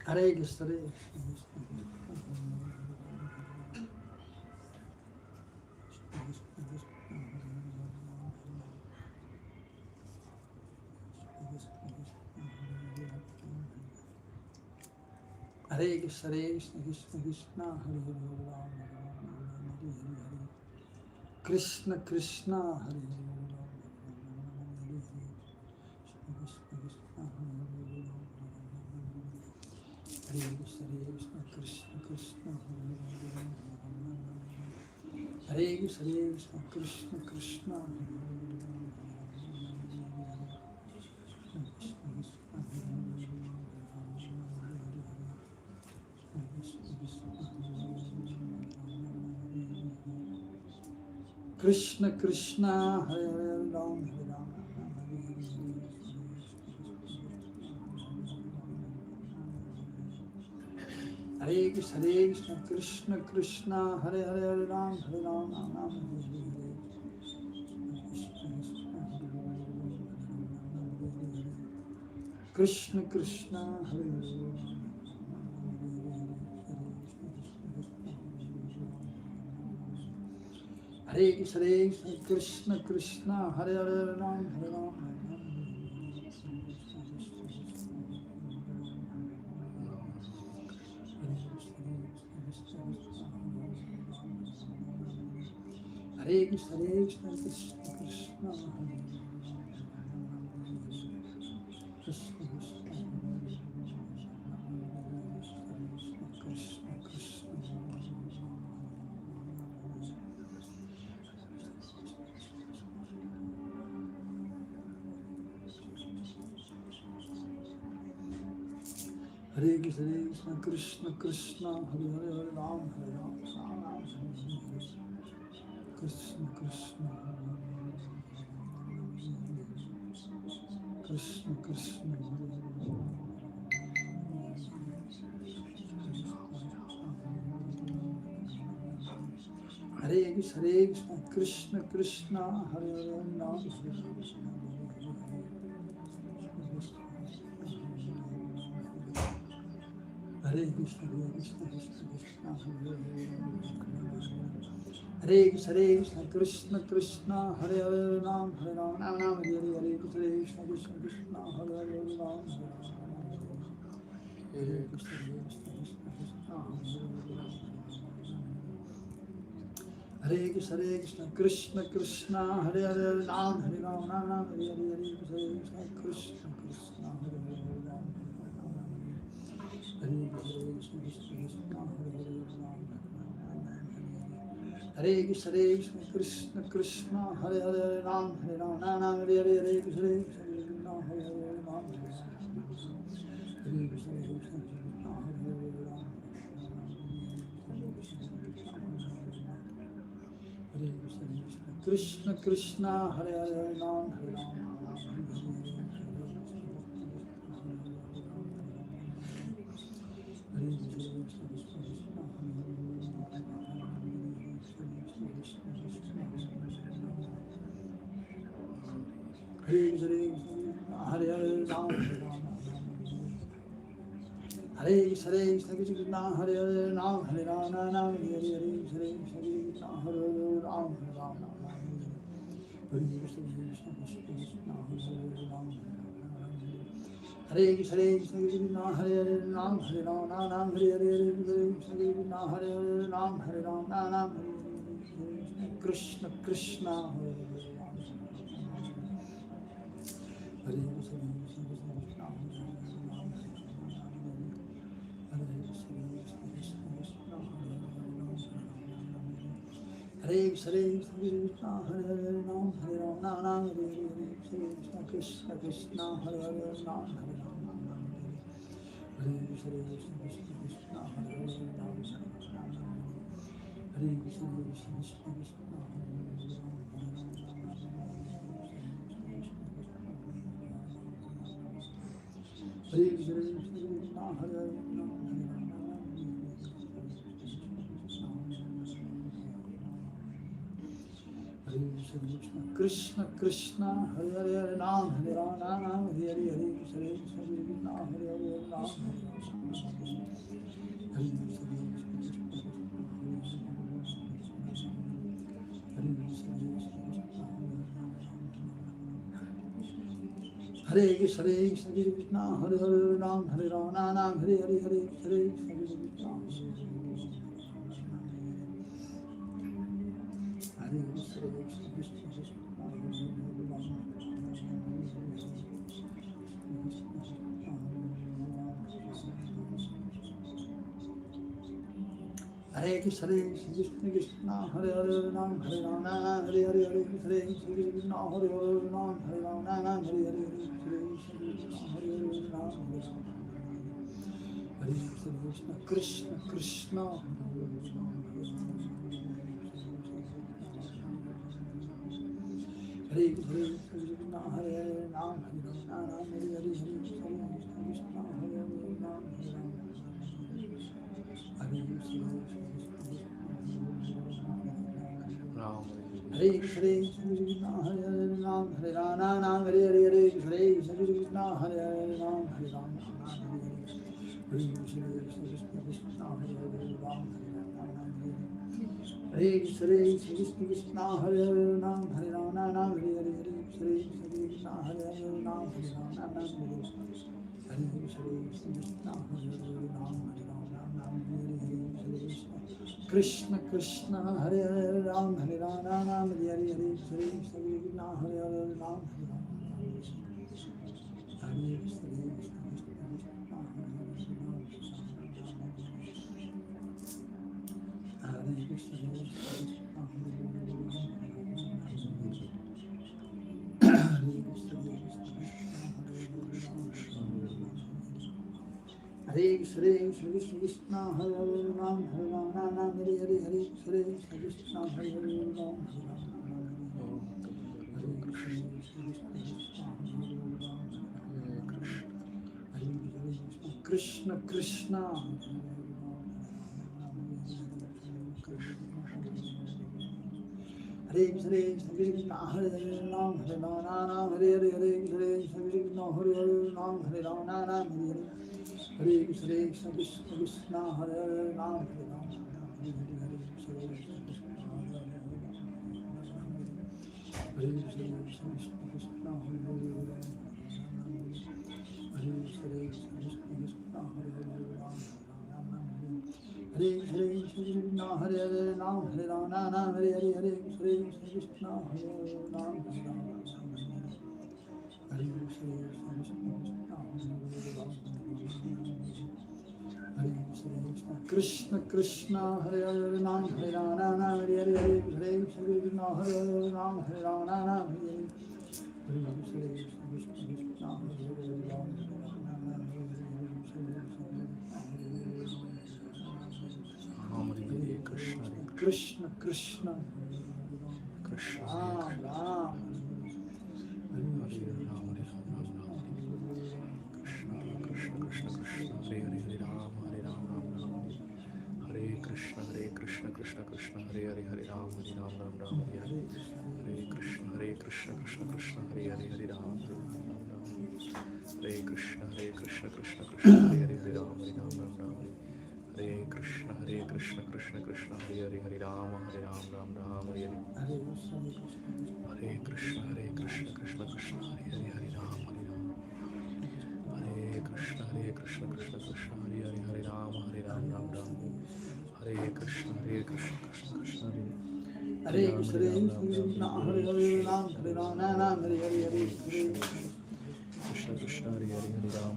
Hare Krishna, Hare Krishna, Krishna Krishna Krishna, Hare Hare Ram, Hare Hare, Krishna Krishna, Hare Ram, Hare Hare, Krishna Krishna, Hare Ram, Hare Krishna, Krishna Krishna, Hare Ram, Hare Krishna, Krishna Krishna, Hare Ram, Krishna Krishna, Hare Ram, Hare Ram, Hare Krishna, Krishna Krishna, Hare Hare Ram, Hare Ram, Hare Hare. Krishna Krishna, Hare Hare. Hare Krishna, Krishna Krishna, Hare Hare Ram, Hare Ram. Hare Krishna, Krishna Krishna, Krishna Hare Krishna, Krishna Krishna, Hare Hare Ram, Hare Ram, Krishna Krishna, Krishna Krishna, Hare Krishna, Krishna Krishna, Hare Hare Ram, Hare Krishna, Krishna Krishna, Hare Krishna, Krishna Krishna, Hare Hare Ram, Hare Ram, Ram Hare Krishna, Krishna Krishna, Hare Hare Ram, Hare Krishna, Hare Krishna, Krishna Krishna, Hare Hare Ram, Hare Ram, Ram Hare Krishna, Krishna Krishna, Hare Hare Ram, Hare Krishna, Krishna Hare Krishna, Krishna Krishna, Hare Hare Ram, Hare Ram, Ram Hare Krishna, Krishna Hare Hare Ram, Hare Krishna, Krishna Krishna, Hare Hare Ram, Hare Ram, Hare Krishna, Hare Hare Ram, Hare Krishna, Krishna Hare Hare Ram, Hare Ram, Ram Hare Krishna, Hare Ram, Hare Krishna, Krishna Hare Ram, Hare Krishna, Hare Hare Ram, Hare Ram, Ram Hare Krishna, Hare Ram, Hare Ram, Ram Krishna, Krishna Hare Ram, Hare Krishna, Hare Krishna, Hare Hare Ram, Hare Ram, Ram Hare Krishna, Krishna Hare Hare Ram, Hare Ram, Hare Krishna, Krishna Hare Hare Ram, Hare Krishna, Krishna Hare Krishna, Hare Hare Ram, Hare Krishna Krishna Hare Hare Ram Hare Ram Ram Hare Hare Hare Krishna Krishna Hare Hare Ram Hare Krishna Krishna Hare Hare Ram Hare Ram Ram Hare Hare Hare Krishna Krishna Hare Krishna Krishna Hare Hare Ram Hare Ram Ram Hare Hare Hare Krishna Krishna Hare Hare Ram Hare Ram Ram Hare Hare Hare Krishna Hare Hare Ram Hare Krishna Krishna Hare Krishna Hare Hare Ram Hare Ram Hare Hare Hare Krishna Hare Hare Ram Hare Krishna Krishna Hare Hare Ram Hare Ram Ram Hare Hare Hare Krishna Krishna Hare Hare Ram Hare Ram Hare Krishna Krishna Hare Hare Ram Hare Krishna Krishna Hare Hare Ram Hare Ram Ram Hare Hare Hare Krishna Krishna Hare Hare Ram Hare Ram Ram Hare Krishna Krishna Hare Hare Ram Hare Ram Ram Hare Hare Hare Krishna Krishna Hare Hare Ram Hare Ram Hare Krishna Krishna Hare Hare Ram Hare Ram Ram Hare Hare Hare Krishna Krishna Hare Hare Ram Krishna Krishna Hare Krishna Krishna Hare Hare Ram Hare Ram Ram Hare Hare Hare Krishna Krishna Hare Hare Ram Hare Ram Ram Hare Hare Hare Krishna Krishna Hare Hare Ram Hare Ram Hare Krishna Krishna Hare Hare Hare Krishna Hare Hare Ram Hare Krishna Hare Hare Ram Hare Ram Ram Hare Hare Hare Krishna Hare Hare Ram Hare Ram Hare Krishna Krishna Hare Hare Ram Hare Ram Ram Hare Hare Hare Krishna Hare Hare Ram Hare Ram Ram Hare Hare Krishna Krishna Ram Ram Krishna Krishna Krishna Hare Hare Hare Ram Ram Ram Hare Krishna Krishna Krishna Hare Hare Hare Ram Ram Hare Krishna Krishna Krishna Hare Hare Hare Ram Ram Hare Krishna Krishna Krishna Hare Hare Hare Ram Ram Hare Hare Krishna Krishna Krishna Hare Hare Hare Ram Hare Krishna Krishna Krishna Hare Hare Hare Ram Ram Hare Krishna Krishna Krishna Hare Hare Krishna Krishna Hare Hare Ram Hare Ram Ram Hare Hare Hare Krishna Krishna Hare Hare Hare Ram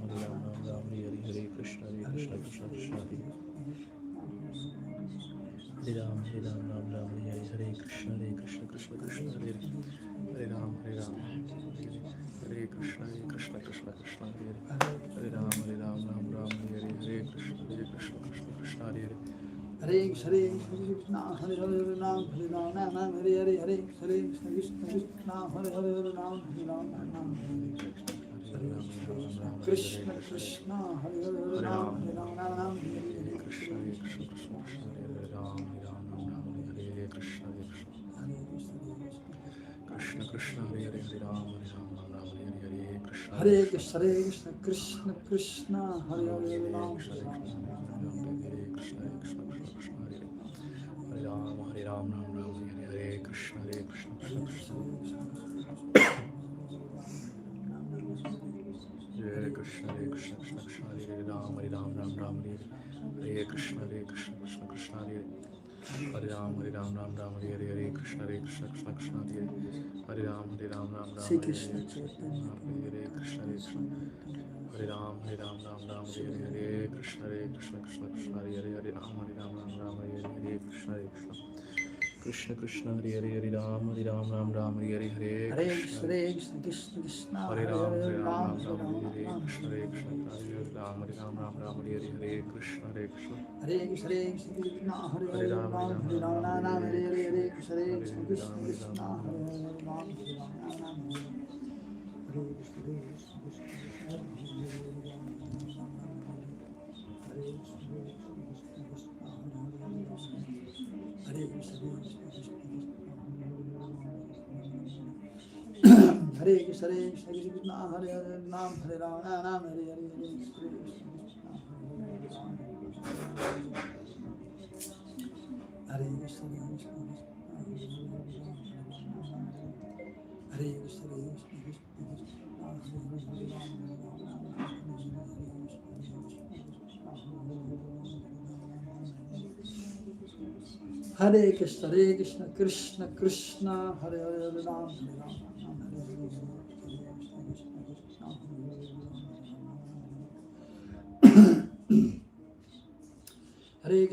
Ram Hare Hare Krishna Krishna Krishna Hare Ram Ram Hare Hare Krishna Krishna Krishna Hare Ram Hare Krishna Krishna Krishna Hare Ram Hare Ram Hare Hare Krishna Krishna Krishna Hare Hare Krishna Krishna Hare Hare Ram Hare Ram Ram Hare Hare Hare Krishna Krishna Hare Hare Ram Hare Ram Ram Krishna Krishna Hare Hare Ram Hare Ram Ram Hare Hare Krishna Krishna Hare Ram Hare Krishna Krishna Krishna Hare Hare Hare Ram Ram Hare Hare Krishna Hare Krishna Krishna Krishna Hare Hare Ram Krishna Hare Ram Krishna Hare Krishna Krishna Krishna Hare Hare Ram Ram Hare Hare Krishna Krishna Krishna Krishna Hare Krishna Krishna Krishna Hare Ram Ram Hare Hare Krishna Krishna Krishna Hare Hare Ram Ram Hare Hare Krishna Krishna Krishna Hare Hare Ram Ram Shri Hare Krishna Hare Chaitanya Hare Krishna Krishna Hare Ram Hare Hare Krishna Krishna Krishna Hare Hare Ram Ram Hare Hare Krishna Krishna Krishna Krishna Hare Hare Ram Ram Hare Hare Hare Krishna Krishna Krishna Krishna Hare Hare Ram Hare Ram Hare Ram Ram Hare Ram Krishna Krishna Hare Ram Hare Hare Krishna Krishna Hare Krishna Krishna Hare Hare Hare Ram Ram Hare Ram Hare Ram Hare Hare Hare Krishna Hare Krishna Krishna Hare Krishna Ram Krishna Ram Hare Hare Ram Hare Ram Ram Hare Hare Krishna Krishna Hare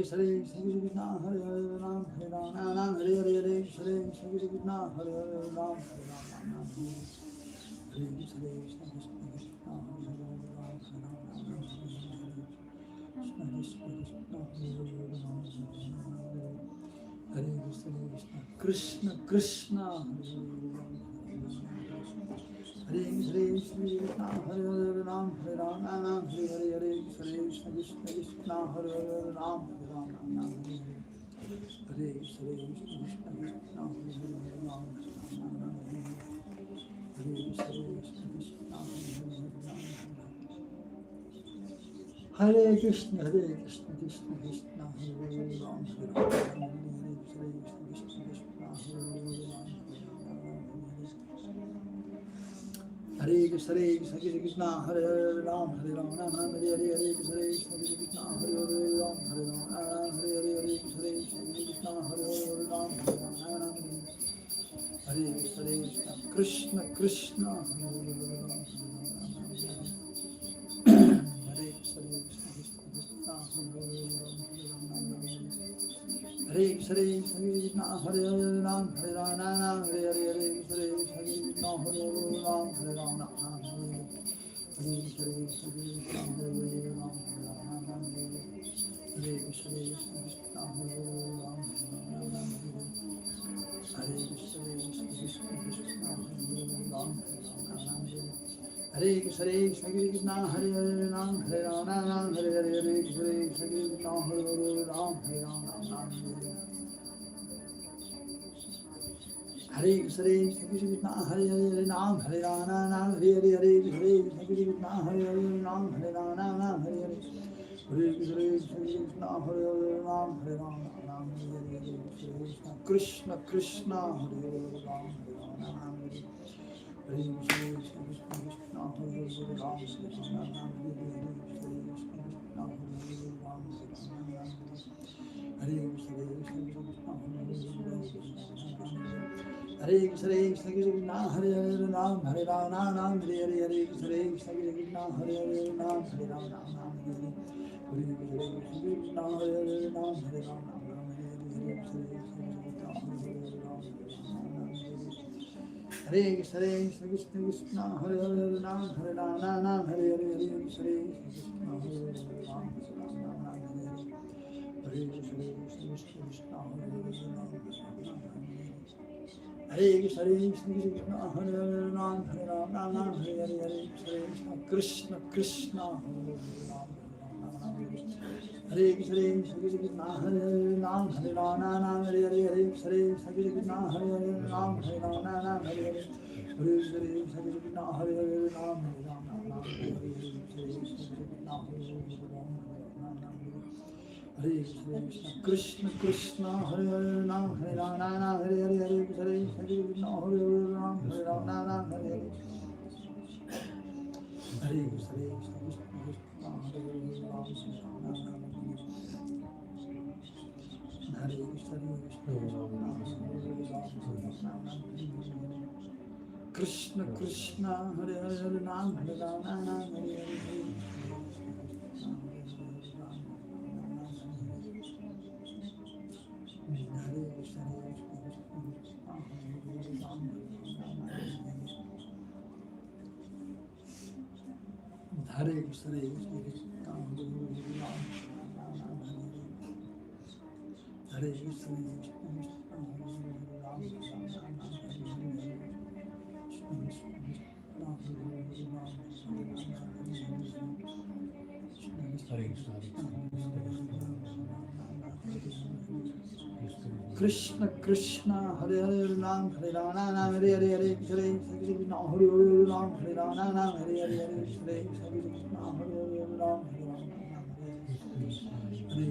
Hare Ram Hare Ram Ram Hare Hare Hare Krishna Hare Krishna Hare Krishna Krishna Krishna Hare Hare Ram Hare Ram Ram Hare Hare Hare Krishna Krishna Hare Hare Ram Hare Ram Ram Hare Hare Hare Krishna Krishna Hare Hare Ram Hare Ram Ram Hare Krishna Krishna Hare Hare Ram Hare Ram Hare Krishna Krishna Hare Krishna Hare Hare Ram Hare Ram Ram Hare Hare Hare Krishna Krishna Hare Hare Ram Hare Ram Ram Hare Hare Krishna Krishna Hare Hare Ram Hare Hare Krishna Krishna Krishna Hare Hare Ram Hare Ram Hare Hare Krishna Krishna Hare Hare Ram Hare Ram Ram Hare Hare Hare Krishna Krishna Hare Hare Ram Hare Ram Ram Hare Hare Hare Krishna Hare Hare Ram Hare Ram Ram Hare Krishna Krishna Hare Hare Ram Hare Hare Krishna Hare Ram Hare Ram Ram Hare Hare Hare Krishna Krishna Hare Hare Ram Hare Ram Ram Hare Krishna Hare Ram Hare Krishna Hare Ram Hare Krishna Hare Krishna Hare Ram Hare Ram Ram Hare Hare Hare Krishna Krishna Hare Ram Hare Ram Ram Hare Krishna Hare Ram Hare Ram Ram Hare Hare Hare Krishna Krishna Hare Ram Hare Ram Ram Hare Hare Hare Krishna Hare Ram Hare Ram Ram Hare Hare Krishna Krishna Hare Ram Hare Ram Hare Krishna Hare Ram Hare Hare Krishna Krishna Hare Ram Hare Ram Ram Hare Hare Hare Krishna Krishna Hare Ram Hare Ram Ram Hare Krishna Hare Ram Hare Ram Hare Krishna Krishna Hare Ram Hare Ram Ram Hare Hare Hare Krishna Krishna Hare Ram Hare Krishna Hare Krishna Krishna Hare Ram Hare Ram Ram Hare Hare Hare Krishna Krishna Hare Ram Hare Krishna Krishna Hare Hare Ram Hare Ram Ram Hare Hare Hare Krishna Krishna Hare Hare Ram Hare Ram Ram Hare Hare Hare Krishna Krishna Hare Hare Ram Hare Ram Ram Hare Hare Hare Krishna Krishna Hare Hare Ram Hare Ram Ram Hare Hare Hare Krishna Krishna Hare Hare Ram Hare Ram Ram Hare Hare Hare Krishna Krishna Hare Hare Ram Hare Krishna Krishna Hare Hare Ram Hare Ram Ram Hare Hare Hare Krishna Hare Krishna Krishna Krishna Hare Hare Ram Hare Ram Ram Hare Hare Hare Krishna Krishna Hare Hare Ram Hare Ram Ram Hare Hare Hare Krishna Krishna Hare Hare Ram Hare Ram Hare Krishna Krishna Hare Hare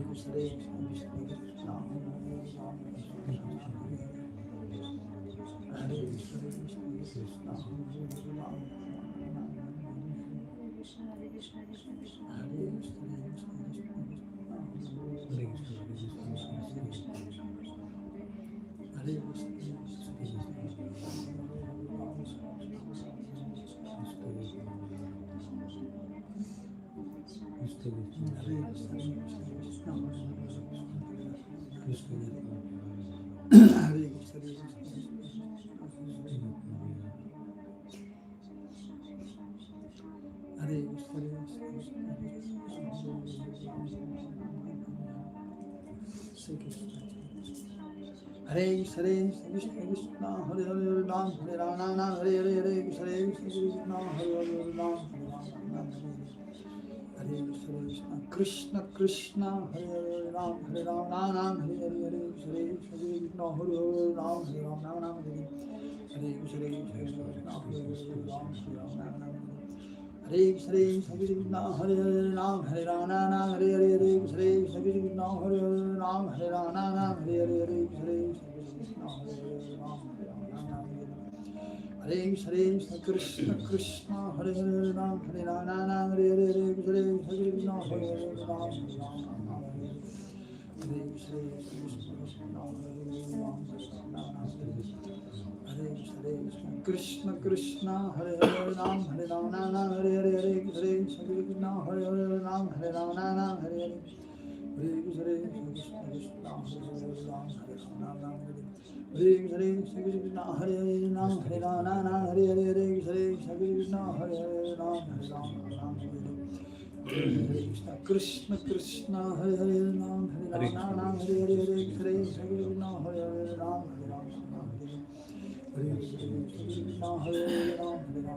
Krishna Krishna Hare Hare Ram Hare Ram Ram Hare Hare Hare Krishna Krishna Hare Hare Ram Hare Krishna Krishna Hare Hare Ram Hare Ram Ram Hare Hare Hare Krishna Krishna Hare Hare Ram Hare Ram Ram Hare Hare Krishna Krishna Hare Hare Ram Hare Ram Ram Hare Krishna Krishna Hare Hare Ram Hare Ram Ram Hare Hare Hare Krishna Krishna Hare Hare Ram Hare Ram Ram Hare Hare Hare Krishna Hare Krishna Krishna Hare Hare Ram Hare Ram Ram Hare Hare Hare Krishna Krishna Hare Hare Ram Hare Krishna Krishna Hare Hare Ram Hare Ram Ram Hare Hare Hare Krishna Krishna Hare Hare Ram Hare Ram Ram Hare Hare Hare Krishna Krishna Hare Hare Ram Hare Ram Ram Hare Hare Krishna Krishna Hare Hare Ram Hare Ram Ram Hare Hare Hare Krishna Krishna Hare Hare Ram Hare Ram Ram Hare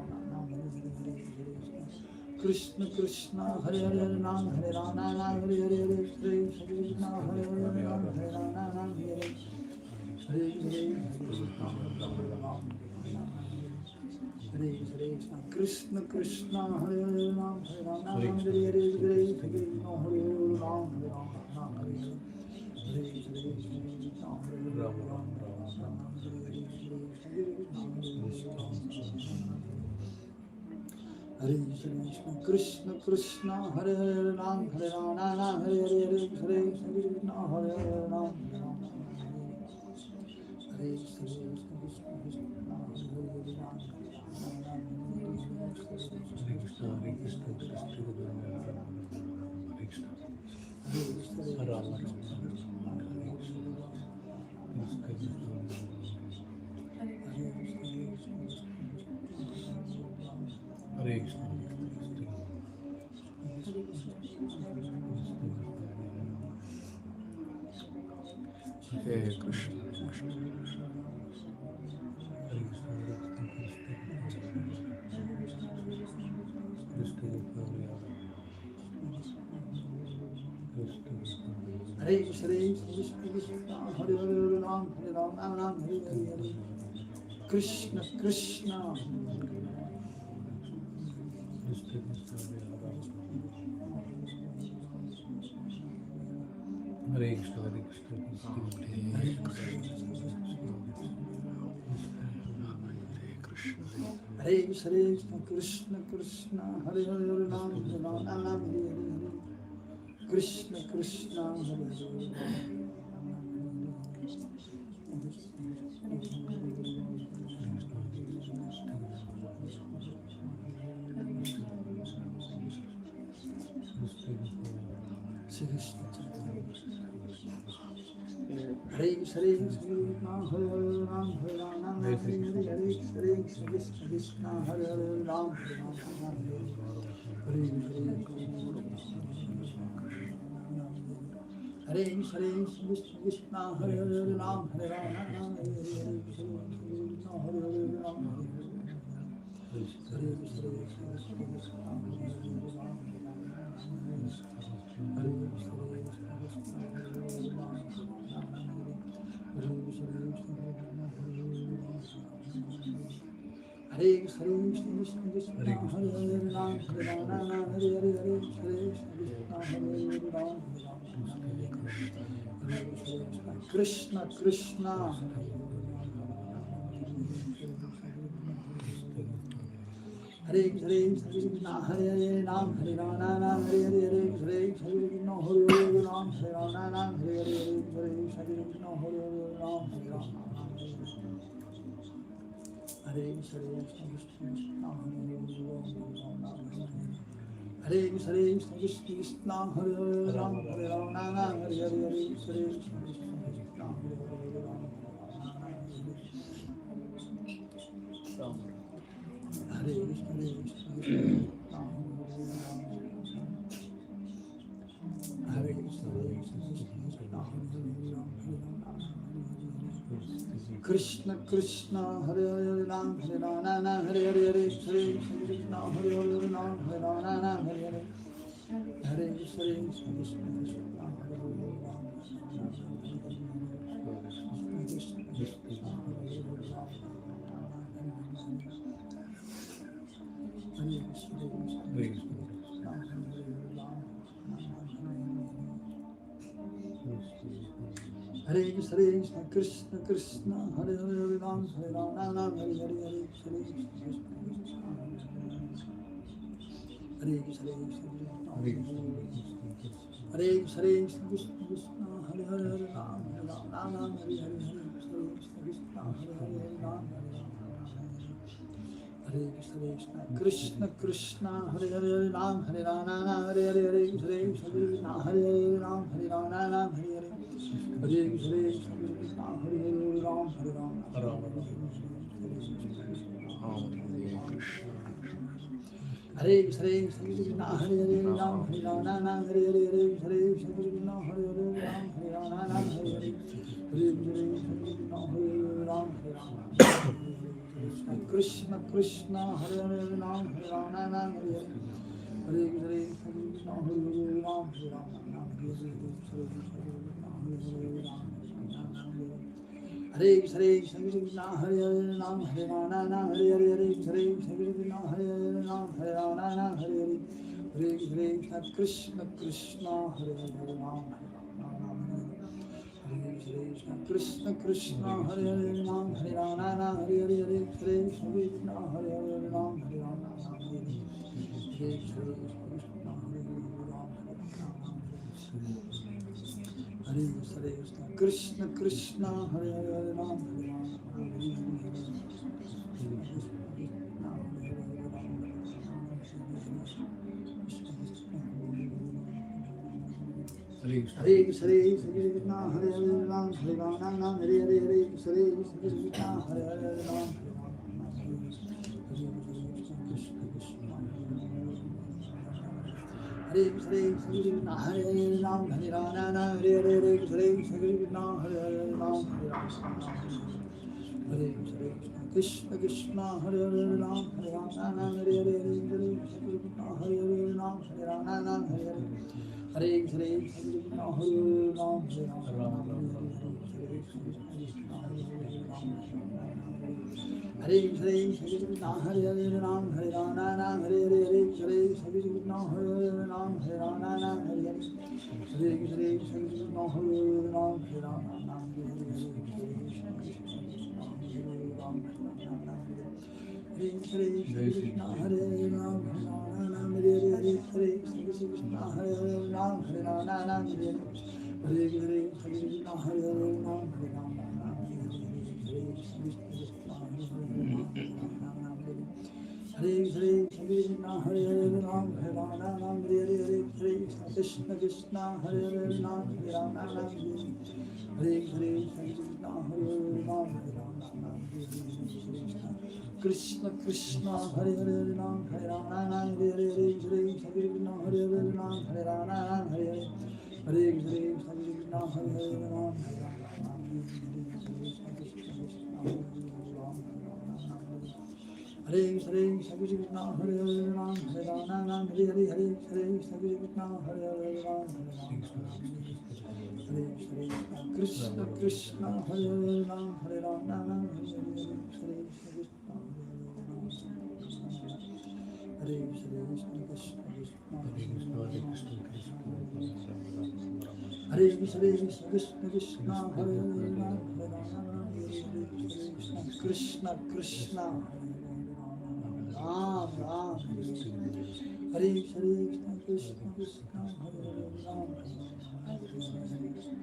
Krishna Krishna Hare Hare Ram Hare Ram Ram Hare Hare Hare Krishna Krishna Hare Hare Ram Hare Ram Ram Hare Hare Krishna Hare Hare Ram Hare Ram Ram Hare Hare Krishna Krishna Hare Hare Ram Hare Ram Ram Hare Hare Hare Krishna Krishna Hare Hare Ram Hare Ram Ram Hare Hare Hare Krishna Krishna Hare Hare Ram Hare Ram Ram Hare Hare Hare Krishna Hare Hare Ram Hare Ram Ram Hare Hare Hare Krishna Hare Hare Ram Hare Krishna Krishna Hare Hare Ram Hare Ram Ram Hare Hare Hare Krishna Hare Hare Ram Hare Hare Krishna Krishna Hare Hare Ram Hare Ram Ram Hare Hare Krishna Krishna Hare Krishna, Hare Krishna, Hare Krishna, Hare Krishna Krishna Krishna Hare Hare Ram Hare Ram Ram Hare Hare Krishna Krishna Hare Hare Hare Krishna Hare Hare Ram Hare Ram Ram Hare Hare Hare Krishna Hare Hare Ram Hare Ram Ram Hare Hare Krishna Hare Hare Ram Hare Ram Ram Hare Hare Krishna Hare Hare Ram Hare Hare Krishna Hare Hare Ram Hare Ram Hare Hare Krishna Krishna Hare Krishna Hare Hare Ram Hare Ram Hare Hare Hare Krishna Hare Hare Ram Hare Ram Hare Hare Hare Krishna Hare Hare Ram Hare Ram Hare Krishna Hare Krishna Hare Hare Ram Hare Ram Hare Hare Hare Krishna Hare Krishna Krishna Hare Hare Ram Hare Ram Hare Hare Hare Krishna Hare Hare Ram Hare Ram Hare Hare Hare Krishna Hare Krishna Krishna Krishna Hare Hare Ram Hare Ram Hare Hare Hare Krishna Hare Krishna Krishna Hare Hare Ram Hare Ram Hare Hare Hare Krishna Hare Hare Ram Hare Krishna Krishna Hare Hare Ram Hare Ram Hare Hare Hare Krishna Hare Hare Ram Hare Ram Hare Hare Hare Krishna Hare Hare Ram Hare Ram Hare Krishna Hare Hare Ram Hare Ram Hare Hare Hare Krishna Hare Hare Ram Hare Ram Hare Hare Hare Krishna Hare Hare Ram Hare Ram Krishna Krishna Hare Hare Ram Hare Ram Hare Hare Hare Krishna Hare Hare Ram Hare Ram Hare Krishna Hare Hare Ram Hare Ram Hare Hare Hare Krishna Hare Hare Ram Hare Ram Hare Hare Hare Krishna Krishna Hare Hare Ram Krishna Krishna Hare Hare Ram Hare Ram Hare Hare Hare Krishna Hare Hare Ram Hare Ram Hare Krishna Krishna Hare Hare Ram Hare Ram Hare Krishna Hare Krishna Hare Hare Ram Hare Ram Hare Hare Hare Krishna Hare Hare Ram Hare Krishna Hare Hare Ram Hare Ram Hare Hare Hare Krishna Hare Hare Ram Hare Krishna Krishna Hare Hare Ram Hare Ram Hare Hare Hare Krishna Hare Hare Ram Hare Ram Hare Hare Hare Krishna, Hare Krishna, Hare Ram, Hare Ram, Hare Krishna, Hare Ram, Hare Ram, Hare Hare, Hare Krishna, Hare Ram, Hare Ram, Hare Hare, Hare Krishna, Hare Ram, Hare Ram, Hare Krishna, Hare Ram, Hare Hare, Hare Krishna, Hare Ram, Hare Ram, Hare Hare, Hare Krishna, Hare Ram, Hare Ram, Hare Krishna, Hare Ram, Hare Ram, Hare Hare, Hare Krishna, Krishna, Hare Ram, Hare Ram, Hare Krishna, Hare Ram, Hare Ram, Krishna Krishna, Hare Hare Ram, Hare Ram, Hare Hare, Hare Krishna, Krishna, Hare Hare Ram, Hare Ram, Hare Hare, Hare Krishna, Krishna, Hare Hare Ram, Hare Ram, Hare Krishna, Krishna, Hare Hare Ram, Hare Ram, Hare Hare, Hare Krishna, Krishna, Hare Hare Ram, Hare Ram, Hare Krishna, Krishna, Hare Hare Ram, Hare Ram, Hare Hare, Hare Krishna, Hare Krishna, Krishna, Krishna, Hare Krishna, Krishna, Krishna, Hare Hare Ram, Hare Ram, Hare Hare, Krishna, Krishna, Ram, Ram, Hare Krishna, Krishna, Krishna, Hare Hare Ram, Hare Krishna, Krishna,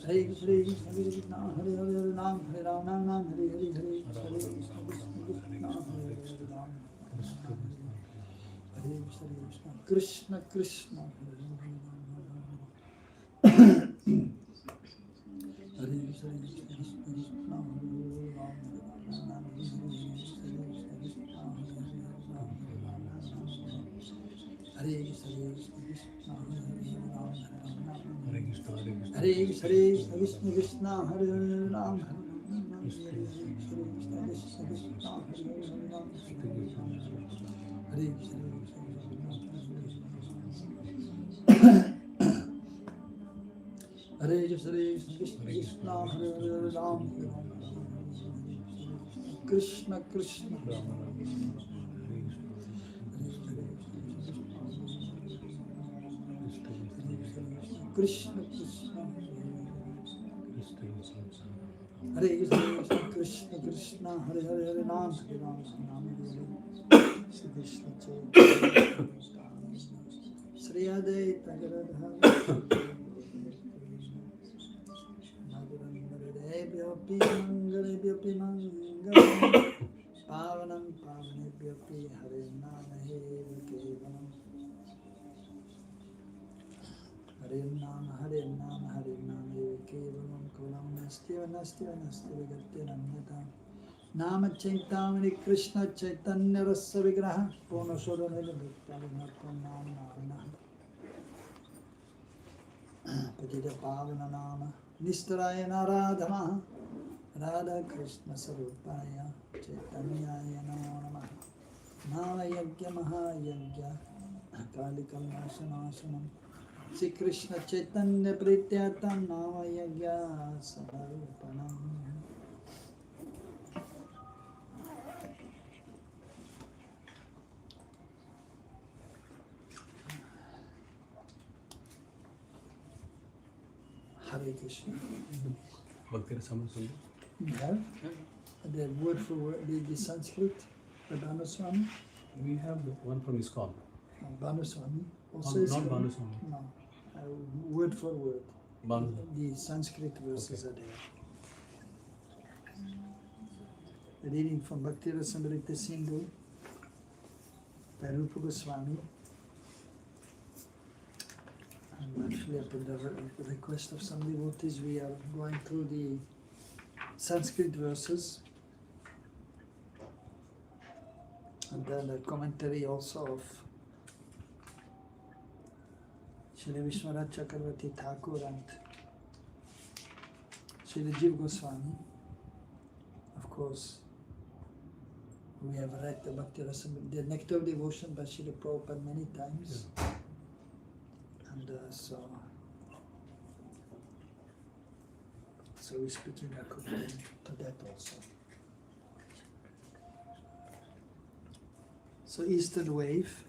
Hare Krishna, Krishna, Hare Hare Ram, Hare Ram, Hare Hare, Hare Krishna, Krishna, Hare Hare Ram, Hare Krishna, Krishna, Krishna, Hare Krishna, Krishna, Hare Krishna, Krishna, Hare Krishna, Krishna, Krishna, Hare Hare Ram, Hare Krishna, Krishna, Hare Hare Ram, Hare Krishna, Hare Krishna, Krishna, Hare Hare Ram, Krishna, Krishna, Krishna, Krishna, Hare Krishna, Krishna, Krishna, Hare Hare, Hare Ram, Hare Ram, Ram Hare Hare, Shri Krishna Chaitanya, Shri Advaita Gadadhara, Madhurandarebhyopi Mangalebhyopi Mangalam, Pavanam Pavanebhyopi Hare Namahe Kevalam, Hare Nama, Hare Nama, Hare Nama Kevalam, Kulam Nastiva, Nastiva, Nastiva, Gatyana Nata, Nama Chaitanya Krishna Chaitanya Rasa Vigraha, Pona Sodana Bhutali Natanam Nama, Patita Pavana Nama, Nistarayana Radhama, Radha Krishna Sarupaya, Chaitanya Namo Namah, Nama Yagya Mahayagya, Kalikam Nasanam, Shri Krishna Chaitanya Prityatam Nama Yagya Sadarupanam. Hare Krishna. Bhakti Rasamrita. Yeah. The word for word, the Sanskrit, the Banuswami. We have the one from ISKCON. Banuswami. Also Not is Banuswami. No. Word for word. Banu. The Sanskrit verses are there. The reading from Bhakti Rasamrita Sindhu by Rupa Goswami. And actually, upon the request of some devotees, we are going through the Sanskrit verses and then a commentary also of Srila Vishwanath Chakravarti Thakur and Srila Jiva Goswami. Of course, We have read the Bhakti Rasamrita, the Nectar of Devotion by Srila Prabhupada many times. And so we're speaking according to that also. So Eastern wave,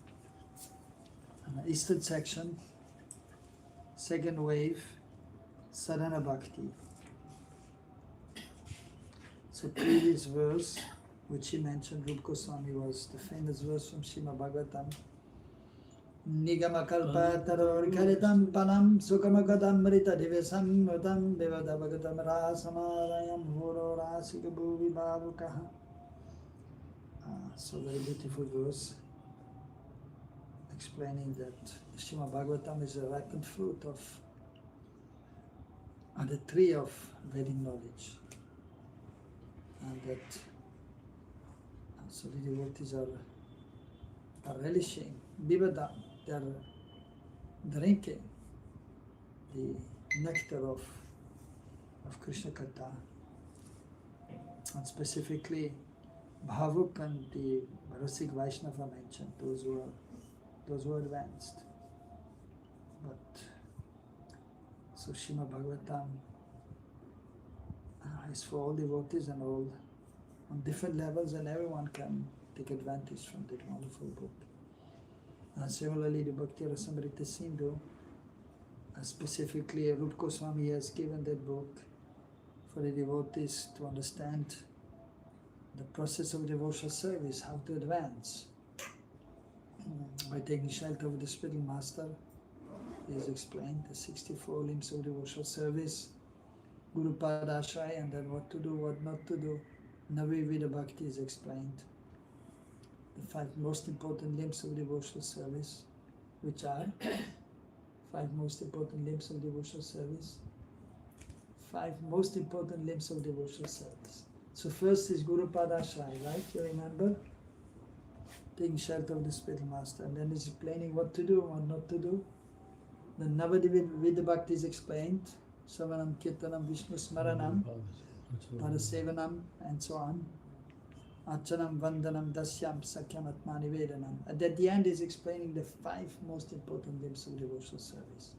Eastern section, second wave, Sadhana Bhakti. So previous verse, which he mentioned, Rupa Goswami, was the famous verse from Srimad Bhagavatam. Nigama taror karitam palam sukamagadam rita divesam mudam bevadavagatam rasamarayam horo rasikabu vibhavukaha. So very beautiful verse explaining that Srimad Bhagavatam is a ripened fruit of the tree of Vedic knowledge. And that so the devotees are relishing, vivadam, they are drinking the nectar of Krishna Katha, and specifically Bhavuk and the Rasik Vaishnava mentioned, those who are advanced. But so Srimad Bhagavatam is for all devotees and all on different levels, and everyone can take advantage from that wonderful book. And similarly, the Bhakti Rasamrita Sindhu, specifically Rupa Goswami has given that book for the devotees to understand the process of devotional service, how to advance. By taking shelter of the spiritual master, he has explained the 64 limbs of devotional service, Guru Padashray, and then what to do, what not to do. Navivida Bhakti is explained. The 5 most important limbs of devotional service, which are 5 most important limbs of devotional service. 5 most important limbs of devotional service. So first is Guru Padashray, right? You remember? Taking shelter of the spiritual master, and then is explaining what to do, what not to do. Then Navadivida Bhakti is explained. Savanam, Kirtanam, Vishnu Smaranam, Parasevanam, and so on. Achanam, Vandanam, Dasyam, Sakyam, Atmani Vedanam. And at the end is explaining the 5 most important limbs of devotional service.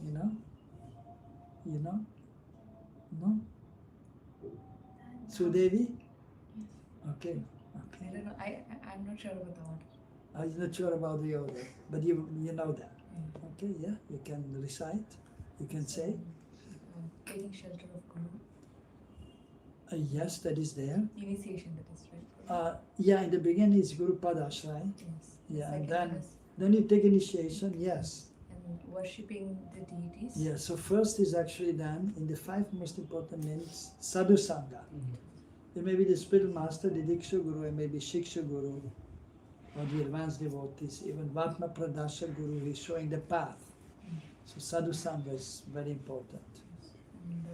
You know? You know? No? Sudevi? Okay. I don't know. I'm not sure about the order. I'm not sure about the order, but you know that. Okay, yeah, you can recite, you can say. Taking shelter of Guru. Yes, that is there. Initiation, that is right. Yeah, in the beginning is Guru Padashray. Yes. Yeah, and Second is- then you take initiation, yes. and worshipping the deities. Yeah, so first is actually done in the 5 most important names, Sadhu Sangha. It may be the spiritual master, the Diksha Guru, it may be Shiksha Guru, or the advanced devotees, even Vatma Pradasha Guru is showing the path. So Sadhu Sangha is very important. And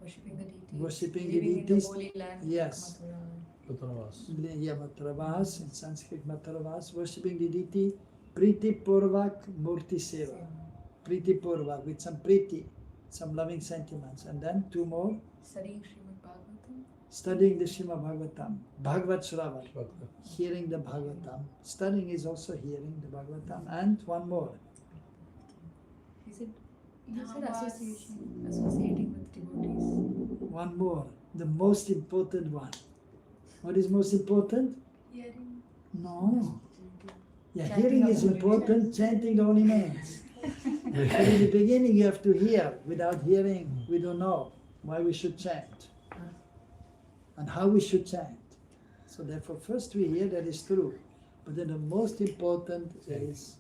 worshipping the deities. Worshipping the living in deities, the holy land. yes. Mathura. Yeah, Matravas, in Sanskrit Matravas, worshipping the deity, Priti Purvak Murti Seva. Priti Purvak, with some priti, some loving sentiments. And then 2 more, Studying Srimad Bhagavatam. studying the Srimad Bhagavatam, Bhagavad Shravan, hearing the Bhagavatam. Studying is also hearing the Bhagavatam. And 1 more, Is it? You said association. Associating with devotees. 1 more, the most important one. What is most important? Hearing. No. Yeah, Chanting hearing of is the holy important, chanting the holy names. But in the beginning you have to hear. Without hearing, we don't know why we should chant and how we should chant. So therefore first we hear, that is true. But then the most important is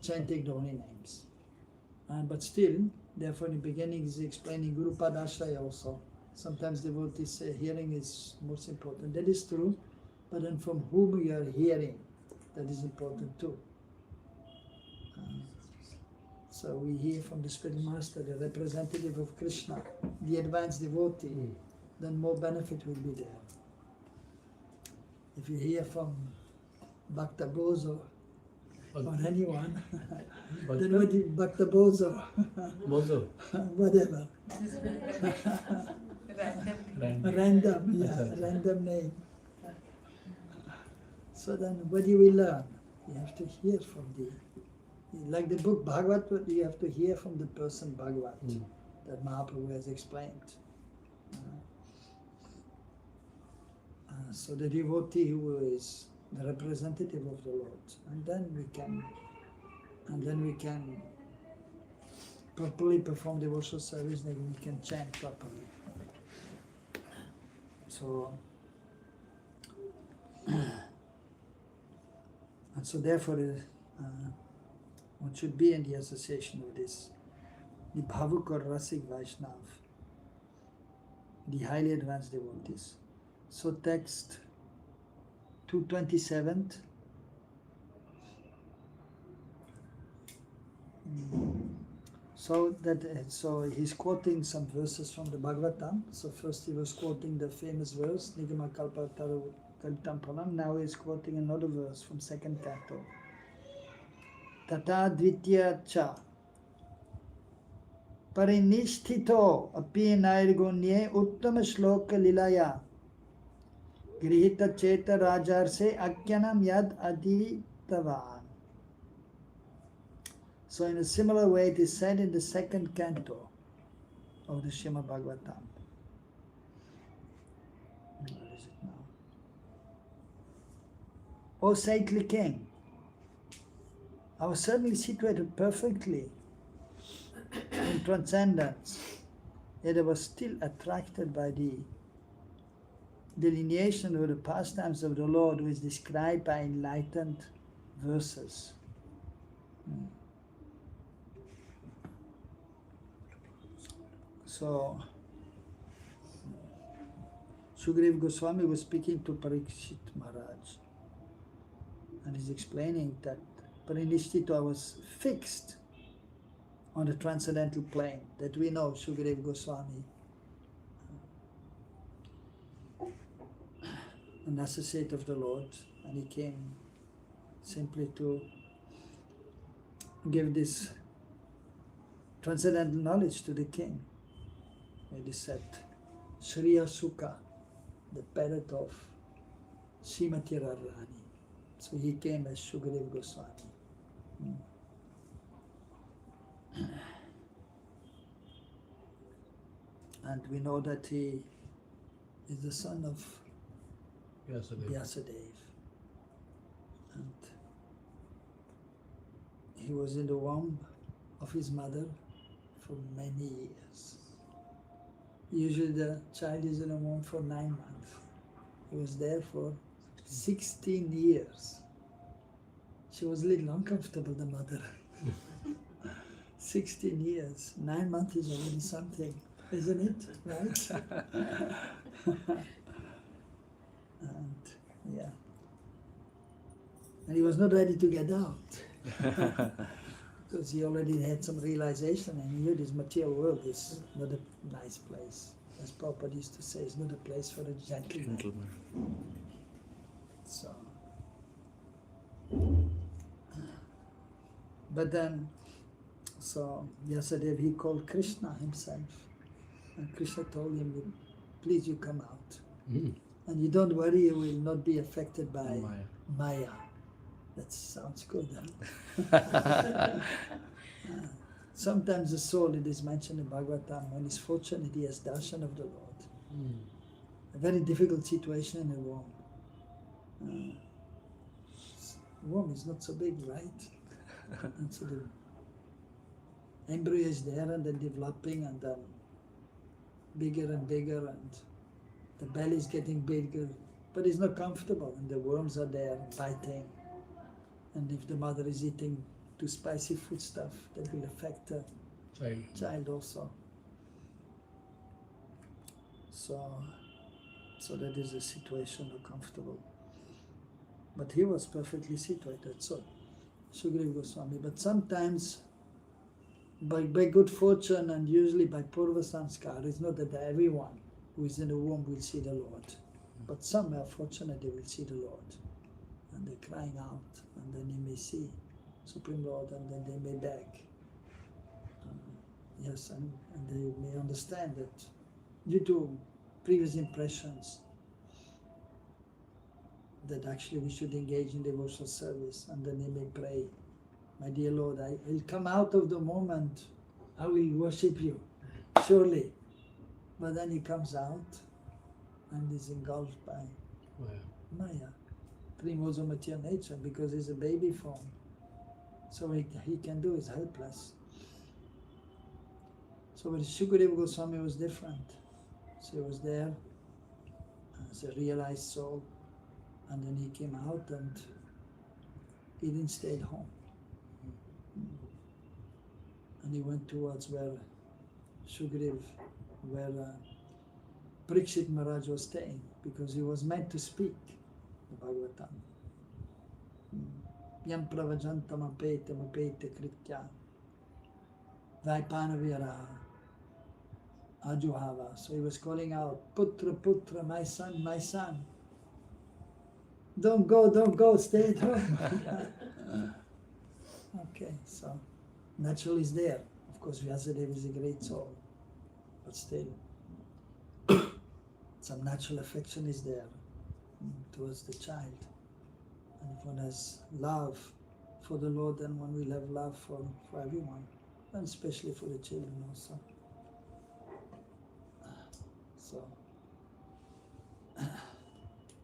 chanting the holy names. But still, therefore in the beginning is explaining Guru Padashray also. Sometimes devotees say hearing is most important. That is true. But then from whom you are hearing, that is important too. So we hear from the spiritual master, the representative of Krishna, the advanced devotee, then more benefit will be there. If you hear from Bhakta Bozo or anyone, then what is Bhakta Bozo? Bozo. Whatever. Randomly. Random, yeah, Achha, achha. random name. So then what you will learn? You have to hear from like the book Bhagavad, you have to hear from the person Bhagavad that Mahaprabhu has explained. So the devotee who is the representative of the Lord, and then we can properly perform devotional service, then we can chant properly. So, and so therefore, one should be in the association with this, the Bhavuk or Rasik Vaishnav, the highly advanced devotees. So text 227. So he's quoting some verses from the Bhagavatam. So first he was quoting the famous verse, Nigama Kalpataru Kaltam Palam. Now he's quoting another verse from second canto. Tata Dvitya Cha Parinishthito Api Nairgunye Uttama Shloka Lilaya Grihita Cheta Rajar Se Akyanam Yad Aditavan. So in a similar way, it is said in the second canto of the Srimad Bhagavatam. Where is it now? O saintly king, I was certainly situated perfectly in transcendence, yet I was still attracted by the delineation of the pastimes of the Lord, who is described by enlightened verses. So, Sukadeva Goswami was speaking to Parikshit Maharaj, and he's explaining that Parinishthito was fixed on the transcendental plane, that we know Sukadeva Goswami, an associate of the Lord, and he came simply to give this transcendental knowledge to the king. It is said, Shriya Sukha, the parrot of Srimati Radharani. So he came as Sukadeva Goswami. And we know that he is the son of Vyasadeva. And he was in the womb of his mother for many years. Usually the child is in the womb for 9 months. He was there for 16 years. She was a little uncomfortable, the mother. 16 years. 9 months is already something, isn't it? Right? And yeah. And he was not ready to get out. Because he already had some realization and he knew this material world is not a nice place. As Prabhupada used to say, it's not a place for a gentleman. So, but then, so Vyasadeva, he called Krishna himself. And Krishna told him, please you come out. And you don't worry, you will not be affected by Maya. That sounds good, huh? Sometimes the soul, it is mentioned in Bhagavatam, when he's fortunate, he has darshan of the Lord. A very difficult situation in the womb. Womb is not so big, right? And so the embryo is there and then developing and then bigger and bigger and the belly is getting bigger, but it's not comfortable and the worms are there biting. And if the mother is eating too spicy food stuff, that will affect the child also. So that is a situation not comfortable. But he was perfectly situated, so Sukadeva Goswami. But sometimes, by good fortune and usually by Purva Sanskar, it's not that everyone who is in the womb will see the Lord. But some are fortunate, they will see the Lord. And they're crying out, and then they may see Supreme Lord, and then they may beg. Yes, and they may understand that due to previous impressions that actually we should engage in devotional service, and then he may pray, my dear Lord, I will come out of the moment, I will worship you, surely. But then he comes out and is engulfed by Maya, primordial material nature, because he's a baby form. So he can do is helpless. So with Shukadeva Goswami was different. So he was there as a realized soul, and then he came out and he didn't stay at home. And he went towards where Shukadeva, where Parikshit Maharaj was staying, because he was meant to speak the Bhagavatam. Yam pravajantam apetam apete kritya Vaipanavira Ajuhava. So he was calling out, Putra, Putra, my son, my son. Don't go, stay at home. Okay, so natural is there. Of course, Vyasadeva is a great soul, but still, some natural affection is there towards the child. And if one has love for the Lord, then one will have love for everyone, and especially for the children also. So,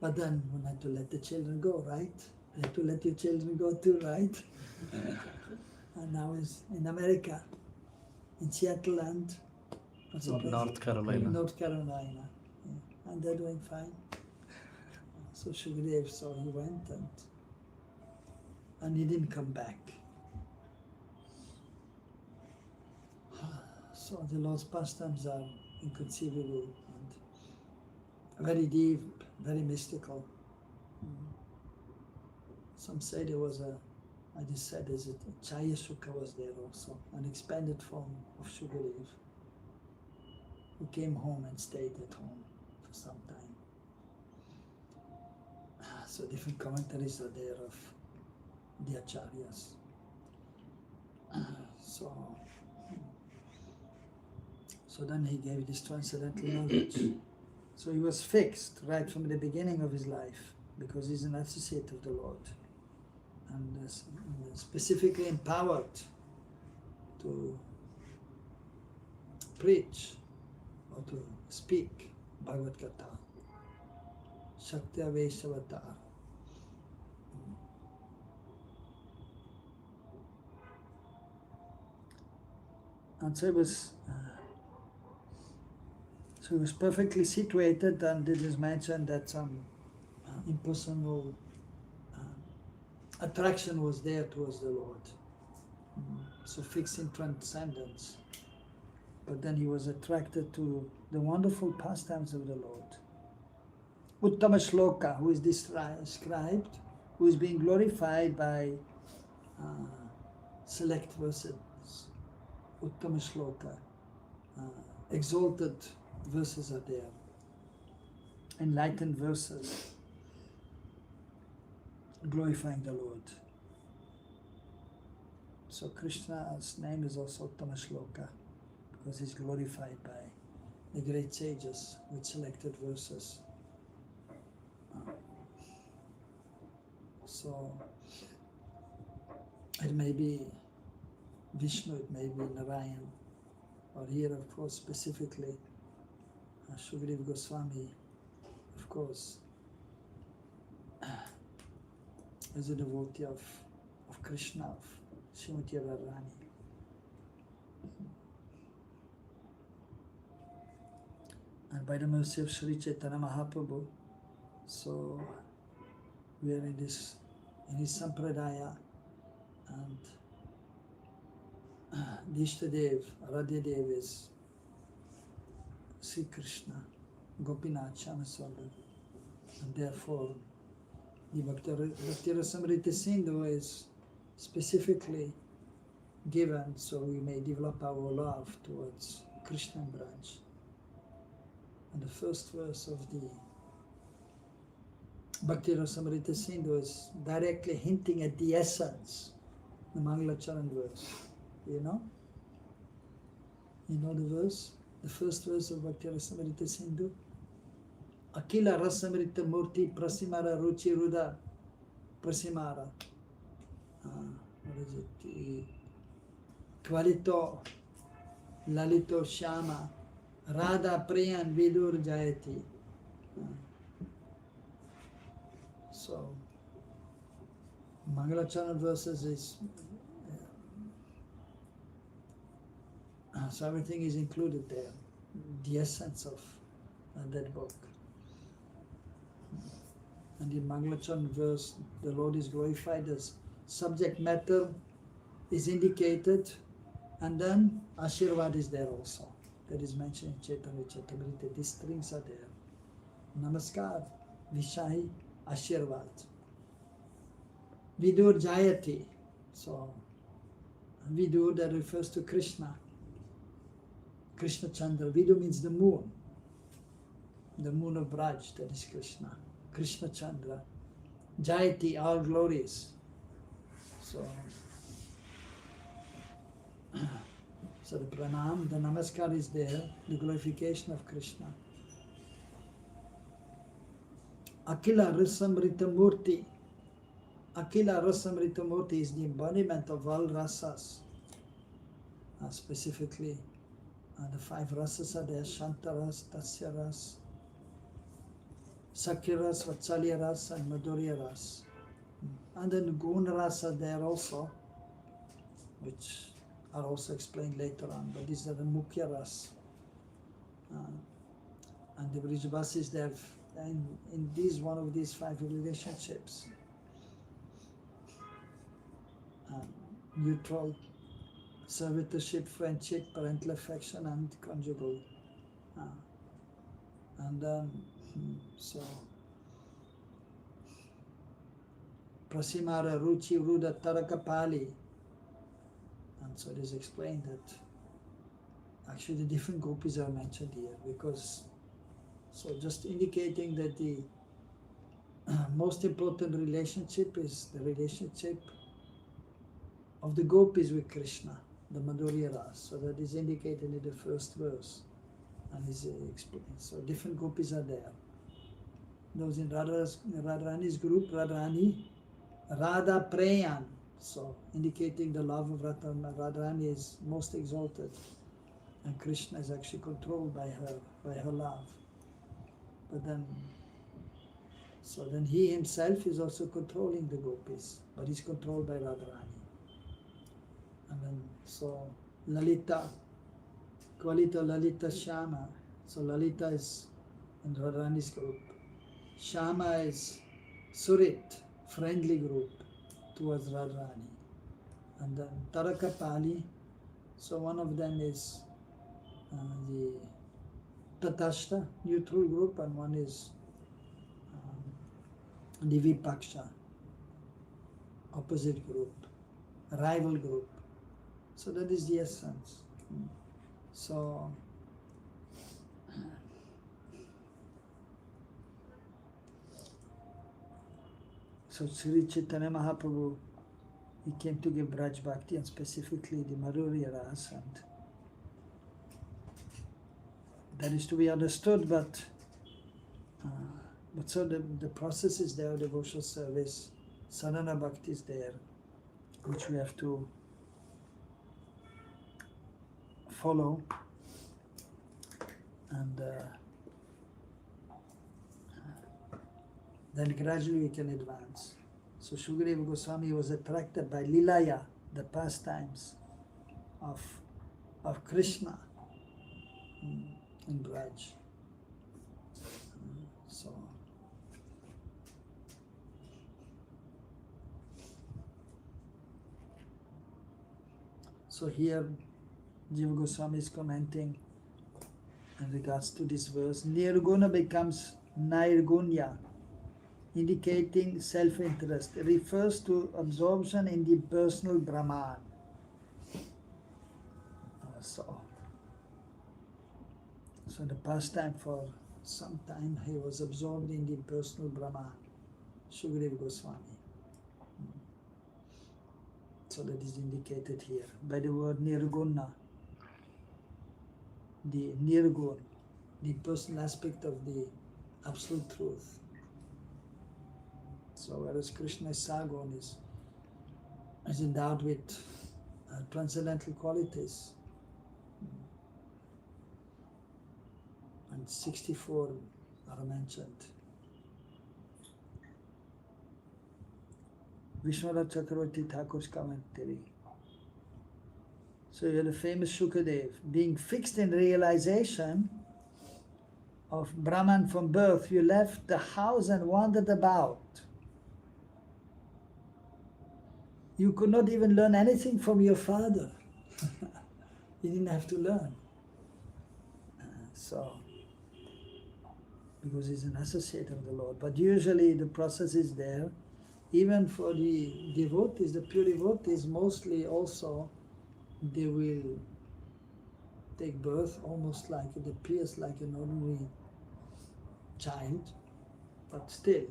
but then one had to let the children go, right? You have to let your children go too, right? And now he's in America, in Seattle and what's the place? North Carolina. North Carolina, yeah. And they're doing fine. So Shukadeva, so he went and he didn't come back. So the Lord's pastimes are inconceivable and very deep, very mystical. Some say there was I just said there's a Chaya Sukha was there also, an expanded form of Shukadeva, who came home and stayed at home for some time. So different commentaries are there of the Acharyas. So then he gave this transcendental knowledge. So he was fixed right from the beginning of his life, because he's an associate of the Lord, and specifically empowered to preach or to speak Bhagavad Gita, Shakti Aveshavatar. And so he was perfectly situated, and it is mentioned that some impersonal attraction was there towards the Lord. So fixed in transcendence. But then he was attracted to the wonderful pastimes of the Lord. Uttama Shloka, who is described, who is being glorified by select verses. Uttama Shloka, exalted verses are there, enlightened verses, glorifying the Lord. So Krishna's name is also Uttama Shloka, because he's glorified by the great sages with selected verses. So it may be Vishnu, it may be Narayan, or here of course specifically Shukadeva Goswami, of course, as a devotee of Krishna, of Srimati Radharani. And by the mercy of Sri Chaitanya Mahaprabhu, so we are in his Sampradaya, and the Ishtadev, Radhadev is Sri Krishna, Gopinath Shyamasundar, and therefore the Bhakti Rasamrita Sindhu is specifically given so we may develop our love towards Krishna branch. And the first verse of the Bhakti Rasamrita Sindhu is directly hinting at the essence, the Mangalacharan verse. You know? You know the verse? The first verse of Bhakti Rasamrita Sindhu? Akila Rasamrita Murti Prasimara Ruchi Ruda Prasimara. What is it? Qualito Lalito Shama Radha Priyan Vidur Jayati. So Mangalacharna verses is so everything is included there, the essence of that book. And in Mangalacharna verse, the Lord is glorified as subject matter is indicated, and then Ashirvad is there also. That is mentioned in Chaitanya Charitamrita. These strings are there. Namaskar, Vishahi, Ashirvad. Vidur Jayati. So, Vidur, that refers to Krishna. Krishna Chandra. Vidu means the moon of Braj, that is Krishna. Krishna Chandra. Jayati, all glorious. So the pranam, the namaskar is there, the glorification of Krishna. Akila Rasamrita Murti. Akila Rasamrita Murti is the embodiment of all rasas. Specifically, the 5 rasas are there: Shantaras, Tasyaras, Sakyaras, Vatsalyaras, and Madhuryaras. And then Gunaras are there also, which are also explained later on, but these are the Mukhya ras. And the Vrijavasis, they have in these one of these 5 relationships. Neutral, servitorship, friendship, parental affection, and conjugal. And then, so Prasimara, Ruchi, Ruda, Tarakapali. And so it is explained that actually the different gopis are mentioned here, because, so just indicating that the most important relationship is the relationship of the gopis with Krishna, the Madhurya Ras. So that is indicated in the first verse. And is explained. So different gopis are there. Those in Radharani's group, Radharani, Radha Preyan. So indicating the love of Radharani is most exalted. And Krishna is actually controlled by her love. But then, so then he himself is also controlling the gopis, but he's controlled by Radharani. And then, so Lalita, Kvalita Lalita Shama. So Lalita is in Radharani's group. Shama is Surit, friendly group towards Radharani. And then Tarakapali, so one of them is the Tatashta, neutral group, and one is the Vipaksha, opposite group, rival group. So that is the essence. So Sri Chaitanya Mahaprabhu, he came to give Braj Bhakti, and specifically the Madhurya Ras, and that is to be understood, but so the process is there, devotional service, sadhana bhakti is there, which we have to follow, and then gradually we can advance. So Shukadeva Goswami was attracted by Lilaya, the pastimes of Krishna in Braj. So here Jiva Goswami is commenting in regards to this verse. Nirguna becomes Nirgunya, indicating self-interest. It refers to absorption in the personal Brahman. So the pastime for some time he was absorbed in the personal Brahman, Shukadeva Goswami. So that is indicated here by the word Nirguna. The Nirgun, the personal aspect of the absolute truth. So whereas Krishna is Sagon, is endowed with transcendental qualities. And 64 are mentioned. Vishwanath Chakravarti Thakur's commentary. So you have the famous Shukadev, being fixed in realization of Brahman from birth, you left the house and wandered about. You could not even learn anything from your father. You didn't have to learn. Because he's an associate of the Lord. But usually the process is there. Even for the devotees, the pure devotees, mostly also, they will take birth almost like, it appears like an ordinary child, but still,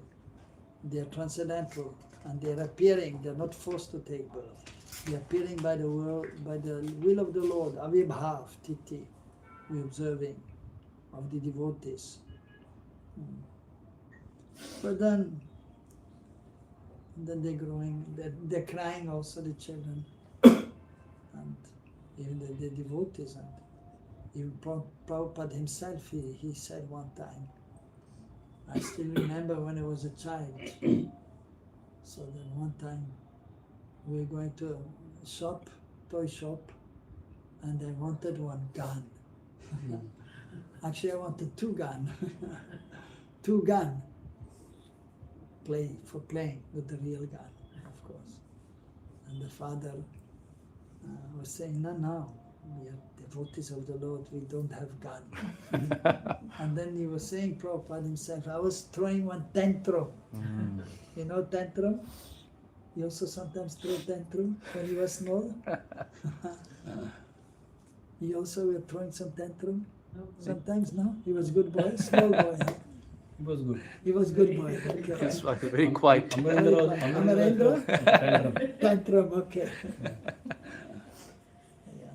they are transcendental and they are appearing, they are not forced to take birth. They are appearing by the will of the Lord, avibhav, titi, we are observing of the devotees. But then they're growing, they're crying also, the children, and even the devotees, and even Prabhupada himself, he said one time, I still remember when I was a child, so then one time we were going to a shop, toy shop, and I wanted one gun. Actually I wanted two gun, two gun, for playing with the real gun, of course. And the father was saying, no, we are devotees of the Lord, we don't have gun. And then he was saying, Prabhupada himself, I was throwing one tantrum. You know tantrum? He also sometimes threw tantrum when he was small. He also was throwing some tantrum. Sometimes, no? He was good boy, small boy. He was good. He was good boy. Okay. He's like very quiet. Amarendra? Tantrum, okay. Yeah.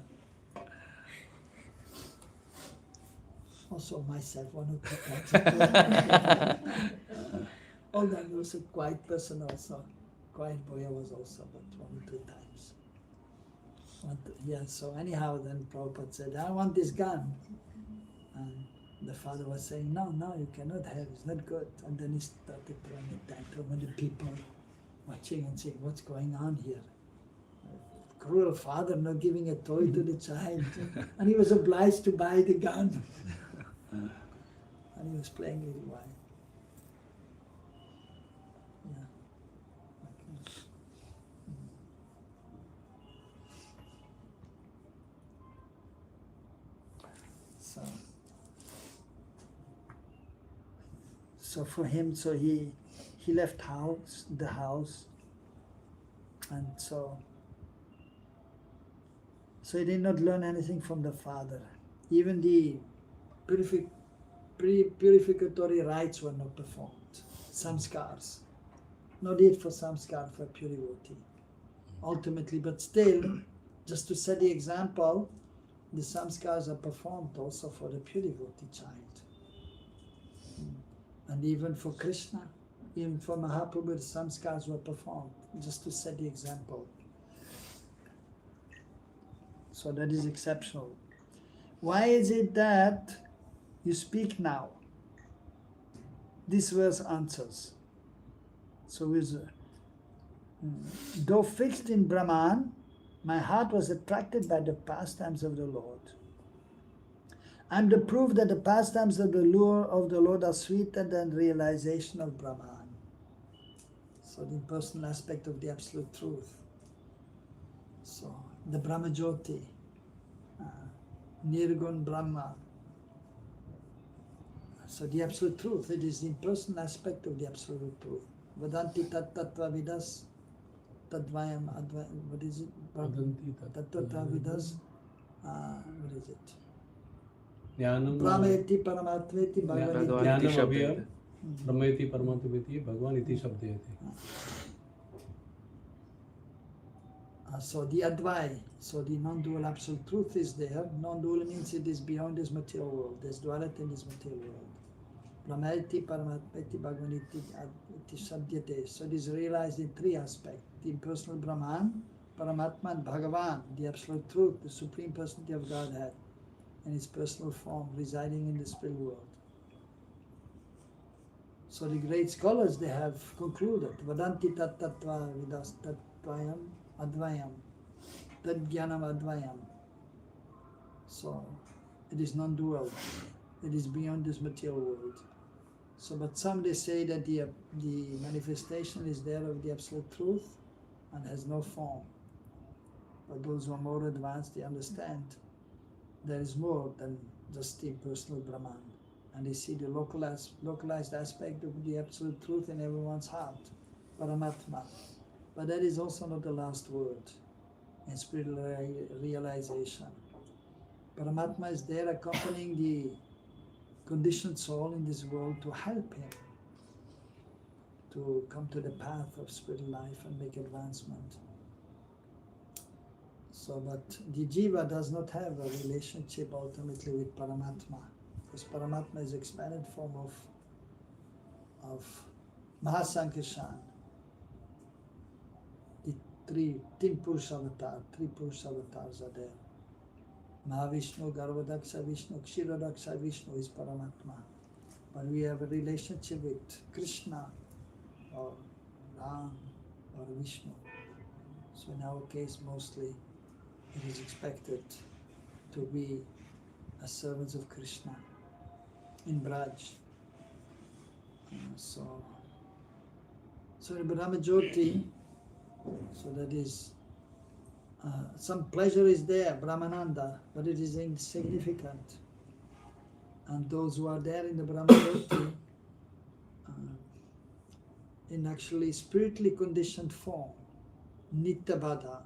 Also myself, one or two times. Although I was a quiet person also. Quiet boy I was also, but one or two times. Yeah, so anyhow, then Prabhupada said, I want this gun. And the father was saying, no, you cannot have, it's not good. And then he started throwing a tantrum, and the people watching and saying, what's going on here? Cruel father not giving a toy to the child. And he was obliged to buy the gun. And he was playing with it. Why? Yeah. Okay. So for him, so he left the house, and so he did not learn anything from the father. Even the purificatory rites were not performed. Samskars. No need for samskar for a pure devotee. Ultimately, but still, just to set the example, the samskars are performed also for the pure devotee child. And even for Krishna, even for Mahaprabhu, the samskars were performed, just to set the example. So that is exceptional. Why is it that you speak now? This verse answers. So though fixed in Brahman, my heart was attracted by the pastimes of the Lord. I am the proof that the pastimes of the Lord are sweeter than realization of Brahman. So the impersonal aspect of the absolute truth. So the Brahmajyoti, Nirgun Brahma. So the absolute truth, it is the impersonal aspect of the absolute truth. Vadanti tat tattva vidas, tadvayam advayam, what is it? Tat tattva vidas, what is it? Brahmeti paramatmeti bhagavan Brahmeti paramatmeti bhagavan iti shabdayate. So the Advai, so the non-dual absolute truth is there. Non-dual means it is beyond this material world. There's duality in this material world. Brahmaiti Paramatmeti Bhagavaniti Iti Sabdyate. So it is realized in three aspects: the impersonal Brahman, Paramatma, and Bhagavan, the absolute truth, the supreme personality of Godhead, in its personal form, residing in the spirit world. So the great scholars, they have concluded, Vadanti tat tattva vidas tattvayam advayam, tad jnanam advayam. So it is non-dual, it is beyond this material world. So, but some they say that the manifestation is there of the absolute truth and has no form. But those who are more advanced, they understand there is more than just the impersonal Brahman. And they see the localized aspect of the absolute truth in everyone's heart, Paramatma. But that is also not the last word in spiritual realization. Paramatma is there accompanying the conditioned soul in this world to help him to come to the path of spiritual life and make advancement. So, but the jiva does not have a relationship ultimately with Paramatma, because Paramatma is expanded form of Mahasankirtan, the three Purusha avatars are there. Mahavishnu, Garvadaksha Vishnu, Kshirodaksha Vishnu is Paramatma. But we have a relationship with Krishna or Ram or Vishnu. So in our case, mostly it is expected to be as servants of Krishna in Braj. So in Brahma Jyoti, so that is, some pleasure is there, Brahmananda, but it is insignificant. And those who are there in the Brahma Jyoti, in actually spiritually conditioned form, Nityabhada.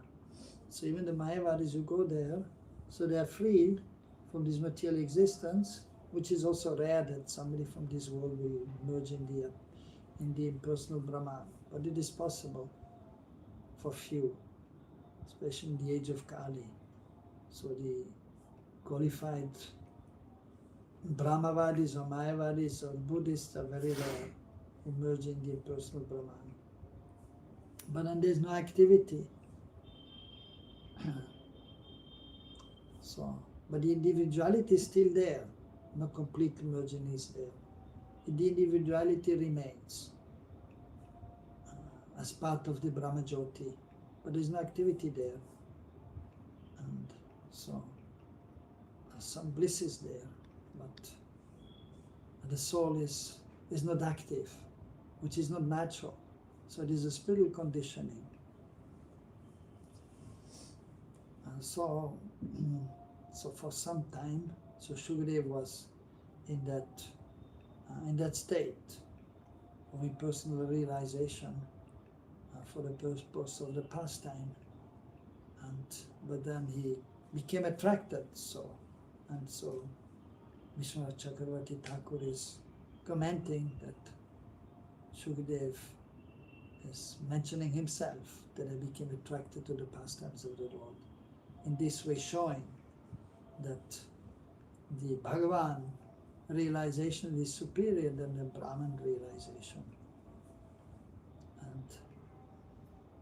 So even the Mayavadis who go there, so they are freed from this material existence, which is also rare that somebody from this world will merge in the impersonal Brahman. But it is possible for few, especially in the age of Kali. So the qualified Brahmavadis or Mayavadis or Buddhists are very rare who merge in the impersonal Brahman. But then there's no activity. So, but the individuality is still there. No complete merging is there. The individuality remains as part of the Brahma Jyoti, but there's no activity there. And so, some bliss is there, but the soul is not active, which is not natural. So it is a spiritual conditioning. And so for some time, so Shukadev was in that state of impersonal realization for the purpose of the pastime, but then he became attracted. So Vishwanath Chakravarti Thakur is commenting that Shukadev is mentioning himself that he became attracted to the pastimes of the Lord. In this way, showing that the Bhagavan realization is superior than the Brahman realization. And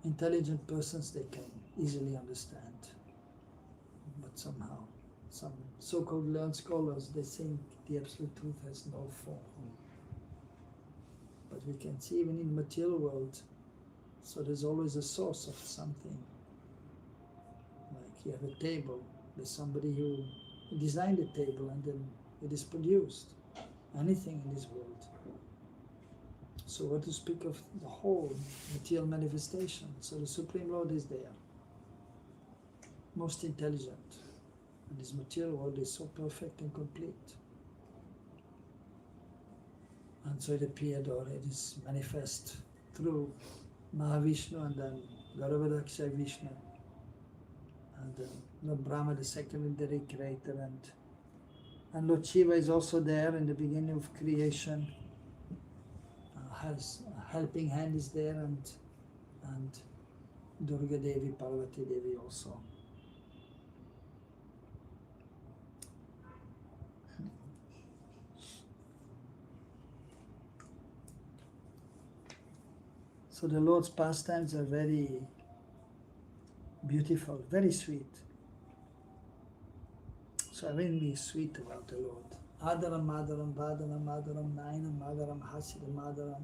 intelligent persons, they can easily understand. But somehow, some so-called learned scholars, they think the absolute truth has no form. But we can see even in the material world, so there's always a source of something. Like you have a table, there's somebody who designed the table and then it is produced. Anything in this world. So what to speak of the whole material manifestation? So the Supreme Lord is there, most intelligent. And this material world is so perfect and complete. And so it appeared, or it is manifest through Mahavishnu and then Garvadaksha Vishnu. And Lord Brahma, the secondary creator, and Lord Shiva is also there in the beginning of creation. Has a helping hand is there, and Durga Devi, Parvati Devi also. So the Lord's pastimes are very beautiful, very sweet. So everything is sweet about the Lord. Adaram, Madaram, Vadaram, Madaram, Nainam, Madaram, Hasidam, Madaram,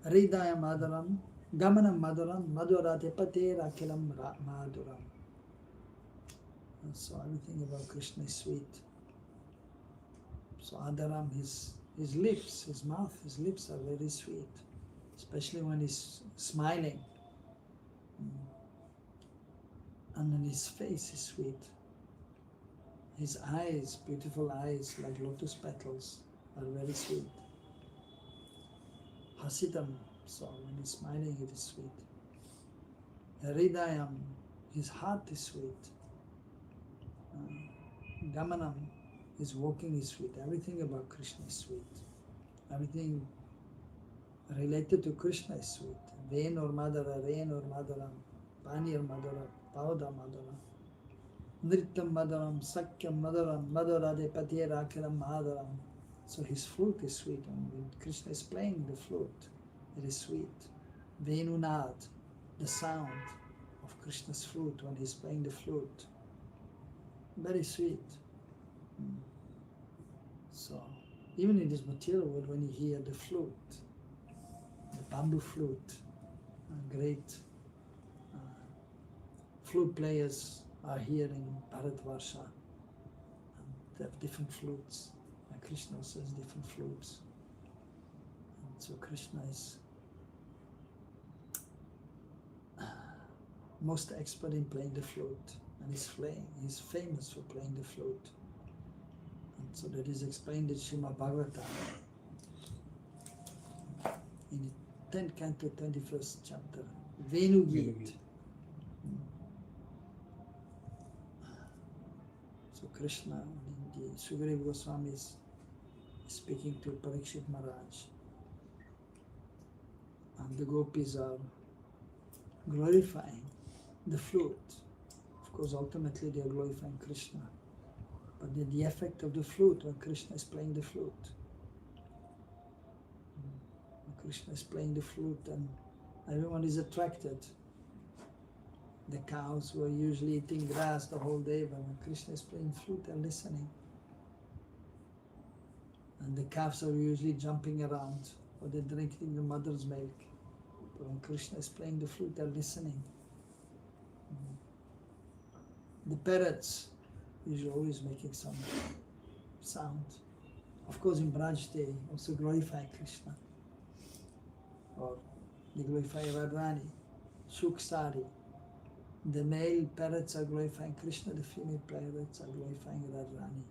Hridayam, Madaram, Gamanam, Madaram, Madhurate Pate, Rakilam, Maduram. And so everything about Krishna is sweet. So Adaram, his lips, his mouth, his lips are very sweet, especially when he's smiling. And then his face is sweet. His eyes, beautiful eyes like lotus petals, are very sweet. Hasidam, so when he's smiling it is sweet. Hridayam, his heart is sweet. Gamanam, his walking is sweet. Everything about Krishna is sweet. Everything related to Krishna is sweet. Ven or Madara, Rain or Madaram, Pani or Madara, Pavada Madara. Nritam Madaram, Sakyam Madaram, Madhurade Patye Rakiram Madaram. So his flute is sweet. And when Krishna is playing the flute, it is sweet. Venunad, the sound of Krishna's flute when he's playing the flute. Very sweet. So even in this material world, when you hear the flute, the bamboo flute, great flute players are here in Bharatvarsha. And they have different flutes. And Krishna also has different flutes. And so Krishna is most expert in playing the flute. And he's famous for playing the flute. And so that is explained in Srimad Bhagavatam in the 10th canto, 21st chapter. Venu Geet. So Krishna, the Sugriva Goswami is speaking to Parikshit Maharaj. And the gopis are glorifying the flute. Of course, ultimately they are glorifying Krishna. But the effect of the flute when Krishna is playing the flute. When Krishna is playing the flute and everyone is attracted. The cows were usually eating grass the whole day, but when Krishna is playing flute, they're listening. And the calves are usually jumping around, or they're drinking the mother's milk. But when Krishna is playing the flute, they're listening. The parrots usually always making some sound. Of course, in Braj they also glorify Krishna. Or they glorify Radharani, Shuksari. The male parrots are glorifying Krishna, the female parrots are glorifying Radharani.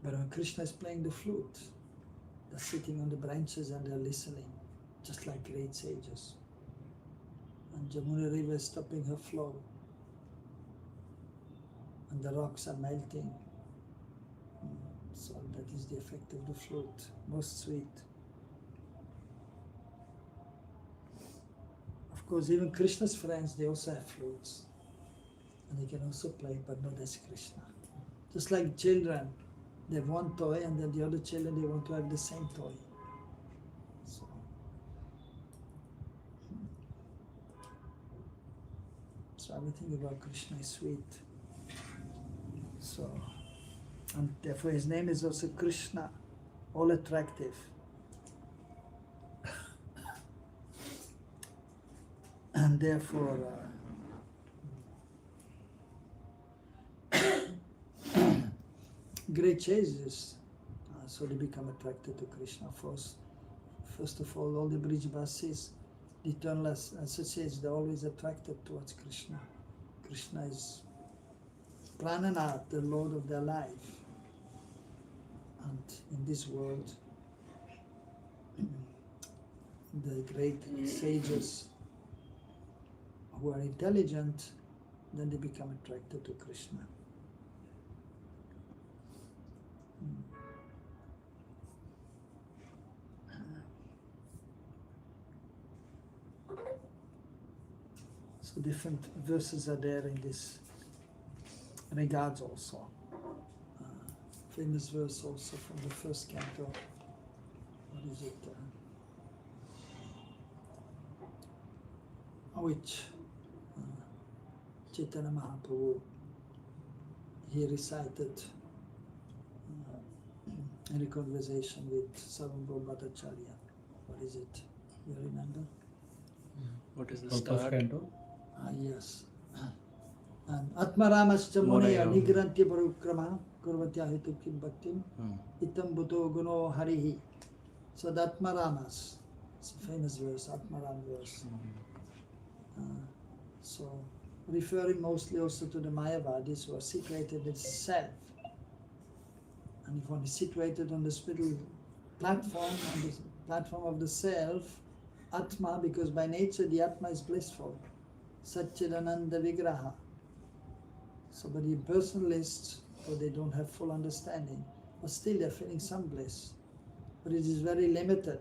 But when Krishna is playing the flute, they're sitting on the branches and they're listening, just like great sages. And Jamuna river is stopping her flow. And the rocks are melting. So that is the effect of the flute, most sweet. Of course, even Krishna's friends, they also have flutes. And they can also play, but not as Krishna. Just like children, they have one toy and then the other children, they want to have the same toy. So everything about Krishna is sweet. So, and therefore his name is also Krishna, all attractive. And therefore, great chases, so they become attracted to Krishna. First of all the Brijvasis, the eternal associates, they're always attracted towards Krishna. Krishna is Prananath, the Lord of their life. And in this world, the great sages who are intelligent, then they become attracted to Krishna. So different verses are there in this regards also. Famous verse also from the first canto. What is it? which Chaitanya Mahaprabhu, he recited in a conversation with Sarvabhauma Bhattacharya. What is it? You remember? What is the From first start? canto. Yes. And Atmaramascha Munaya Nigranti Parukrama Kurvatya Hitu Kim Bhaktim Itam Bhuto Guno Harihi. So the Atmaramas, it's a famous verse, Atmaram verse. So referring mostly also to the Mayavadis who are situated in self. And if one is situated on the spiritual platform, on the platform of the self, Atma, because by nature the Atma is blissful, Satchidananda Vigraha. So, but the impersonalists, or they don't have full understanding, but still they're feeling some bliss. But it is very limited.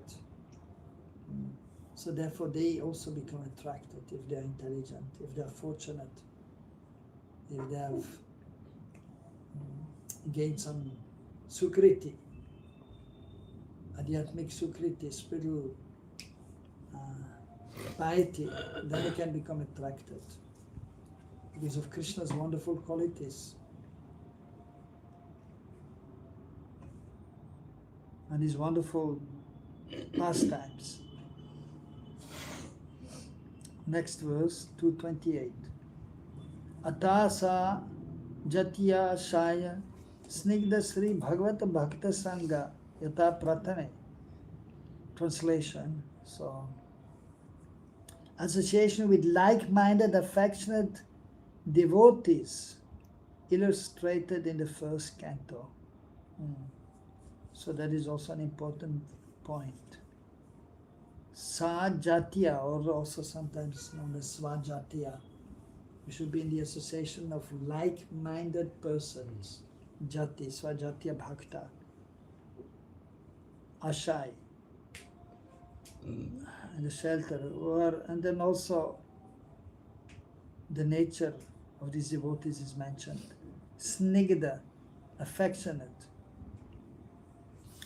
So therefore they also become attracted if they're intelligent, if they're fortunate, if they have gained some sukriti, adhyatmic sukriti, spiritual piety, then they can become attracted because of Krishna's wonderful qualities and his wonderful pastimes. Next verse, 228. Atasa Jatiya Shaya Snigdha Sri Bhagavata Bhakta Sangha Yata Prathame. Translation. So, association with like-minded, affectionate devotees illustrated in the first canto. So that is also an important point. Sajatiya, or also sometimes known as Svajatiya. We should be in the association of like-minded persons. Jati, Svajatiya Bhakta. Ashai. And the shelter. And then also the nature of these devotees is mentioned. Snigdha, affectionate.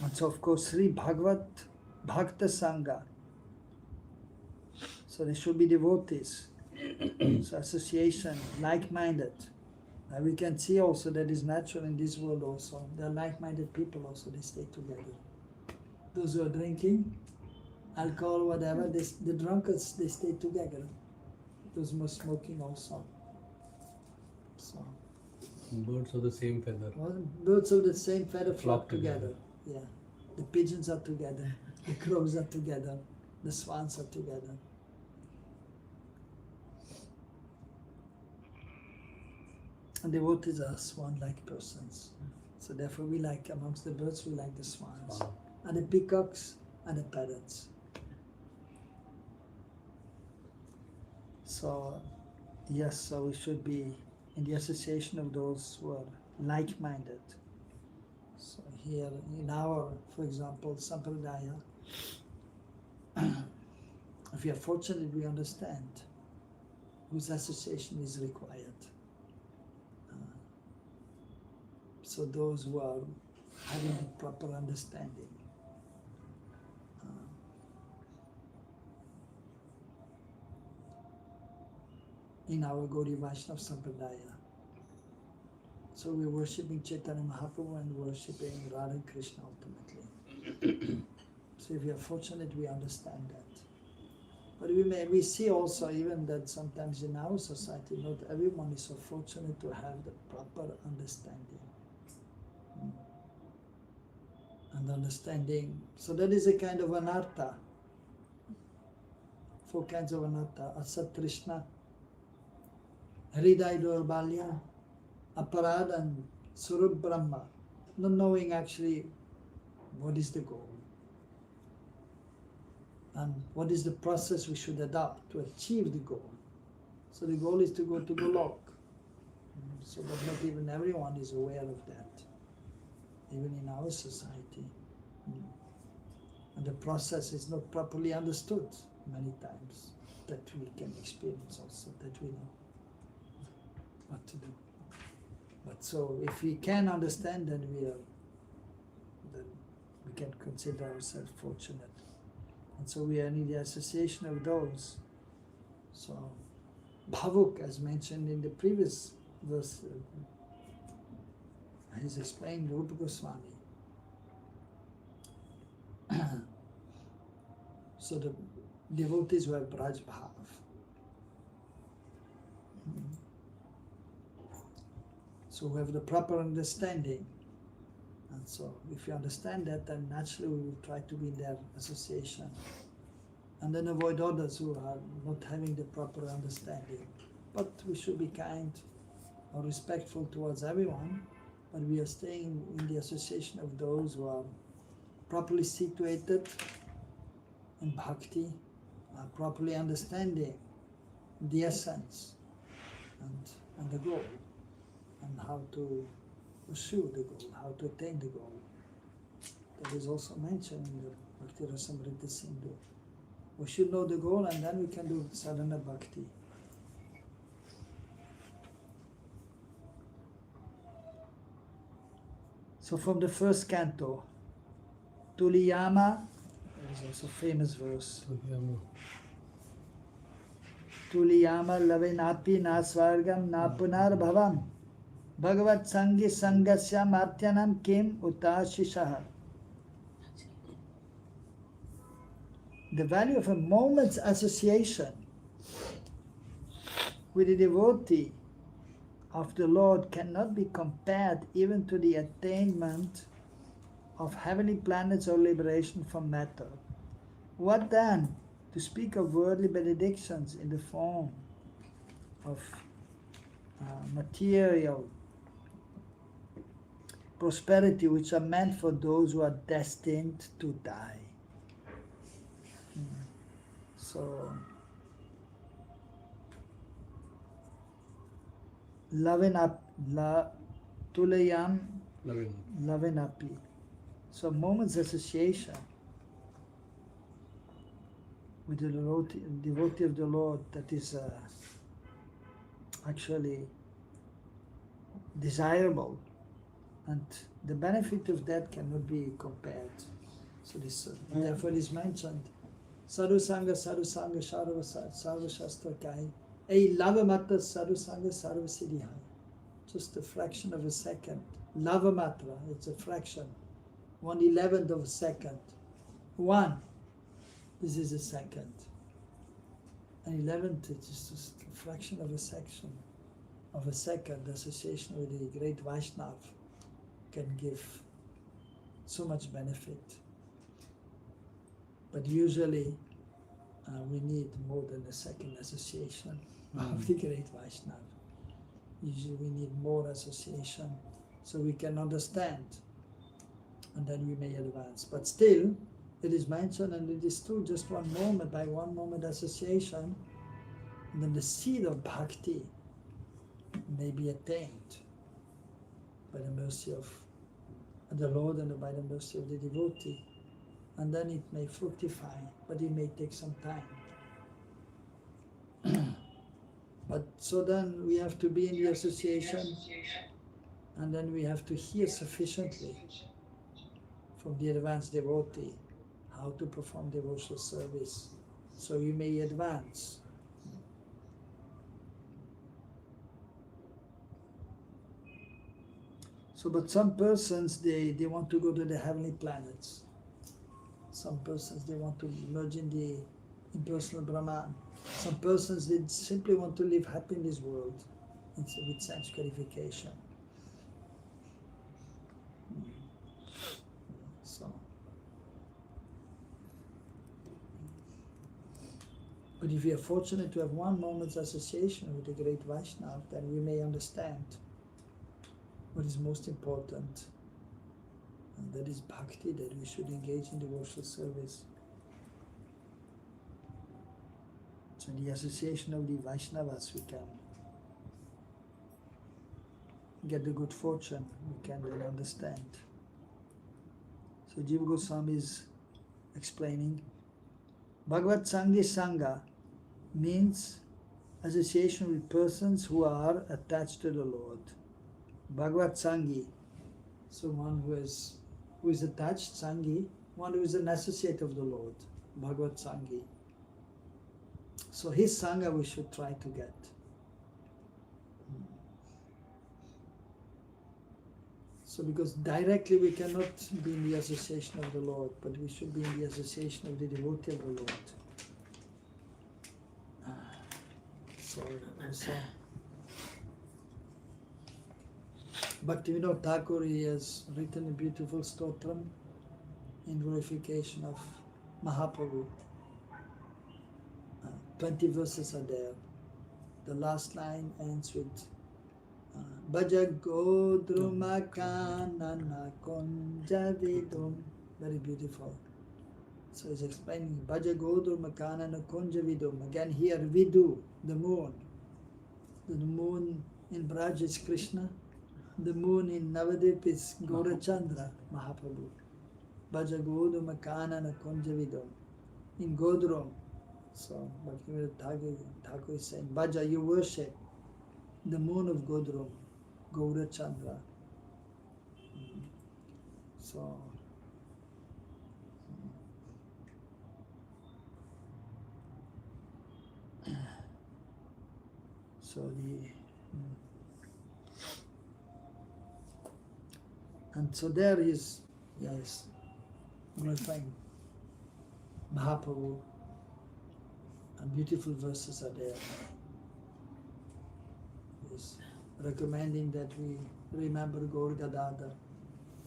And so of course Sri Bhagavat Bhakta Sangha. So they should be devotees. So association, like-minded. And we can see also that is natural in this world also. There are like-minded people also, they stay together. Those who are drinking alcohol, whatever, the drunkards, they stay together. Those who are smoking also. So, Birds of the same feather. well, birds of the same feather flock together. Yeah. The pigeons are together, the crows are together, the swans are together. And devotees are swan-like persons. So therefore we like, amongst the birds, we like the swans. Wow. And the peacocks and the parrots. So, yes, so we should be in the association of those who are like-minded. So here in our, for example, Sampradaya, if we are fortunate, we understand whose association is required. So those who are having a proper understanding. In our Gaudiya Vaishnava Sampradaya. So we're worshipping Chaitanya Mahaprabhu and worshipping Radha and Krishna ultimately. So if we are fortunate, we understand that. But we see also even that sometimes in our society, not everyone is so fortunate to have the proper understanding. And understanding, so that is a kind of anartha. 4 kinds of anartha: Asat Trishna, Hriday Dorbalya, Aparad, and Surup Brahma. Not knowing actually what is the goal and what is the process we should adopt to achieve the goal. So the goal is to go to Golok. So but not even everyone is aware of that, even in our society. And the process is not properly understood many times, that we can experience also, that we know what to do. But so if we can understand, then we can consider ourselves fortunate. And so we are in the association of those. So, bhavuk, as mentioned in the previous verse, he's explained Rupa Goswami. So the devotees who have Braj Bhav. So we have the proper understanding. And so if you understand that, then naturally we will try to be in their association. And then avoid others who are not having the proper understanding. But we should be kind or respectful towards everyone, but we are staying in the association of those who are properly situated in bhakti, are properly understanding the essence and the goal, and how to pursue the goal, how to attain the goal. That is also mentioned in the Bhakti Rasamrita Sindhu. We should know the goal and then we can do sadhana bhakti. So from the first canto, Tuliyama, there is also a famous verse. Tuliyama lavenapi na svargam na punar bhavam bhagavat sangi sangasya martyanam kim utashishaha. The value of a moment's association with a devotee of the Lord cannot be compared even to the attainment of heavenly planets or liberation from matter. What then to speak of worldly benedictions in the form of material prosperity, which are meant for those who are destined to die? So, tulayam lavenapi. So, moment's association with the devotee of the Lord, that is actually desirable, and the benefit of that cannot be compared. So this, therefore, it is mentioned. Sadhu Sangha, Sarva Shastra Kai. A lava matra Sadhu Sangha, Sarva Siddhi Hai. Just a fraction of a second. Lava matra, it's a fraction. 1/11th of a second. One, this is a second. An 11th, it's just a fraction of a section. Of a second, the association with the great Vaishnav can give so much benefit. But usually we need more than a second association of the great Vaishnav. Usually we need more association so we can understand and then we may advance. But still, it is mentioned, and it is true, just one moment, by one moment association, and then the seed of bhakti may be attained by the mercy of the Lord and by the mercy of the devotee. And then it may fructify, but it may take some time. But so then we have to be in the association, and then we have to hear sufficiently from the advanced devotee how to perform devotional service, so you may advance. So, but some persons, they want to go to the heavenly planets. Some persons, they want to merge in the impersonal Brahman. Some persons, they simply want to live happy in this world with sense gratification. So, but if we are fortunate to have one moment's association with the great Vaishnava, then we may understand what is most important. And that is bhakti, that we should engage in devotional service. So in the association of the Vaishnavas, we can get the good fortune, we can then understand. So Jiva Goswami is explaining, Bhagavad Sangi Sangha means association with persons who are attached to the Lord. Bhagavad Sangi, so one who is attached, Sangi, one who is an associate of the Lord, Bhagavad Sangi. So his Sangha we should try to get. So because directly we cannot be in the association of the Lord, but we should be in the association of the devotee of the Lord. So also, Bhaktivinoda Thakur, he has written a beautiful stotram in glorification of Mahaprabhu. 20 verses are there. The last line ends with Bhaja Godruma Kanana Konjavidum. Very beautiful. So he's explaining Bhaja Godruma Kanana Konjavidum. Again here Vidu, the moon. The moon in Braj is Krishna. The moon in Navadip is Gaurachandra, Mahaprabhu. Bhaja Godruma Kanana Konjavidum. In Godrum. So Bhaktivinoda Thakur is saying, Bhaja, you worship the moon of Godrum, Gaurachandra. And so there is, yes, glorifying Mahaprabhu, and beautiful verses are there. Yes, recommending that we remember Gaur Gadadhar.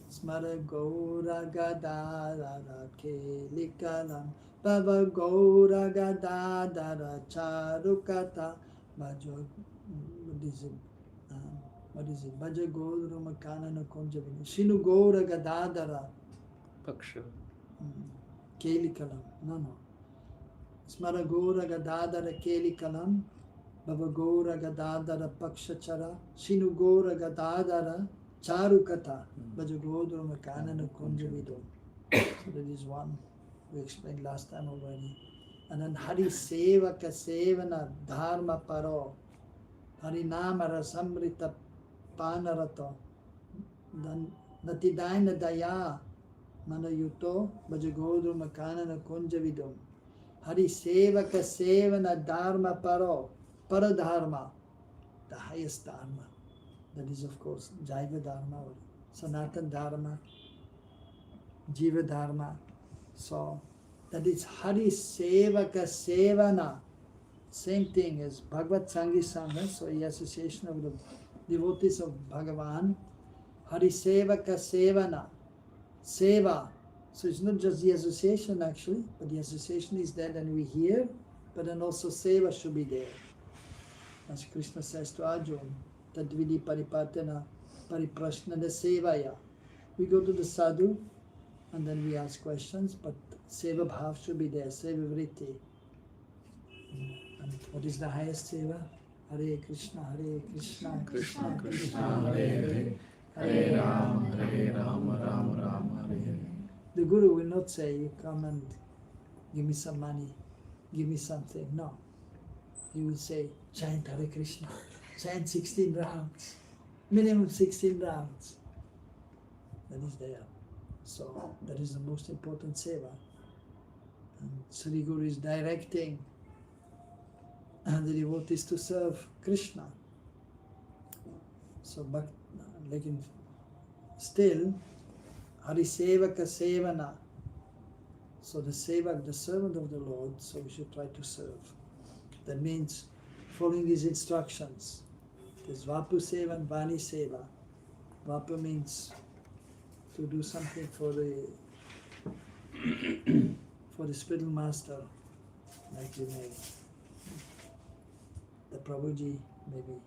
Smara Gaura Gadadhara Kelikalam Baba Gaura Gadadhara Charukata Bhajo. What is it? Bhaja Gaura Makanana Konjavini Shinu Gaura Gadadhara Paksha. Kelikalam. No. Smara Gaura Gadadhara Kelikalam Baba Gaura Gadadhara Pakshachara Shinu Gaura Gadadhara Charukata Bhajagodra Makanana Kunjavidam. So that is one we explained last time already. And then Hari Sevaka Sevana Dharma Paro Harinama Rasamrita Panarato Natidaina Daya Manayuto Bhajagodra Makanana Kunjavidam. Hari Sevaka Sevana Dharma Paro Paradharma, the highest Dharma. That is, of course, Jaiva Dharma or Sanatan Dharma, Jiva Dharma. So, that is Hari Sevaka Sevana. Same thing as Bhagavad Sangi Sangha, so the association of the devotees of Bhagavan. Hari Sevaka Sevana. Seva. So it's not just the association actually, but the association is there and we hear, but then also Seva should be there. As Krishna says to Arjuna, Tadvidi Paripatana Pariprashnana Sevaya. We go to the sadhu and then we ask questions, but Seva Bhav should be there, Seva Vritti. And what is the highest Seva? Hare Krishna, Krishna Krishna, Hare Hare, Hare Ram, Ram Ram, Hare Hare. The Guru will not say, you come and give me some money, give me something. No. He will say, chant Hare Krishna. Chant 16 rounds, minimum 16 rounds. That is there. So that is the most important seva. And Sri Guru is directing the devotees to serve Krishna. So, but like still, Hari Sevaka Sevana. So the sevak, the servant of the Lord, so we should try to serve. That means following his instructions. There's Vapu Seva and Vani Seva. Vapu means to do something for the spiritual master, like we may. The Prabhuji maybe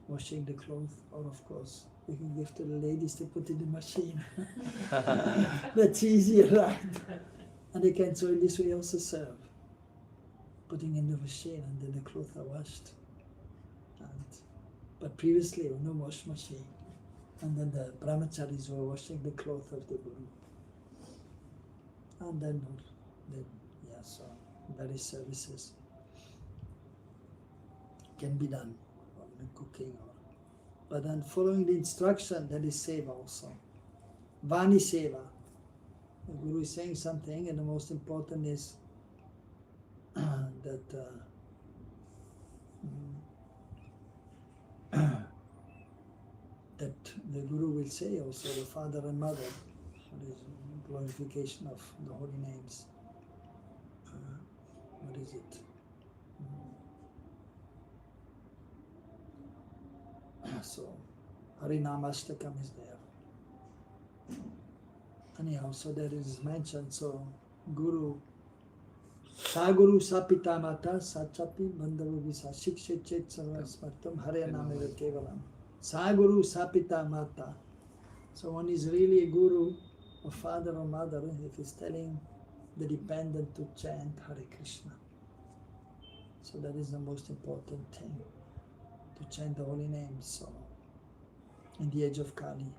washing the clothes, or of course we can give to the ladies to put in the machine. That's easier, right? And they can so in this way also serve. Putting in the machine and then the clothes are washed. But previously, there was no wash machine. And then the brahmacharis were washing the cloth of the Guru. And then so various services can be done, or cooking. But then following the instruction, that is seva also. Vani seva. The Guru is saying something, and the most important is that that the Guru will say also, the father and mother, what is glorification of the holy names. What is it? So, Harinamastakam is there. Anyhow, so there is mentioned, so Guru, Saguru Sapita Mata Sachapi Bandhavu Visa Shiksha Chet Sarvasmartam Hare Nameva Kevalam. Saguru Sapita Mata. So one is really a guru, a father or mother, if he's telling the dependent to chant Hare Krishna. So that is the most important thing, to chant the holy names. So in the age of Kali.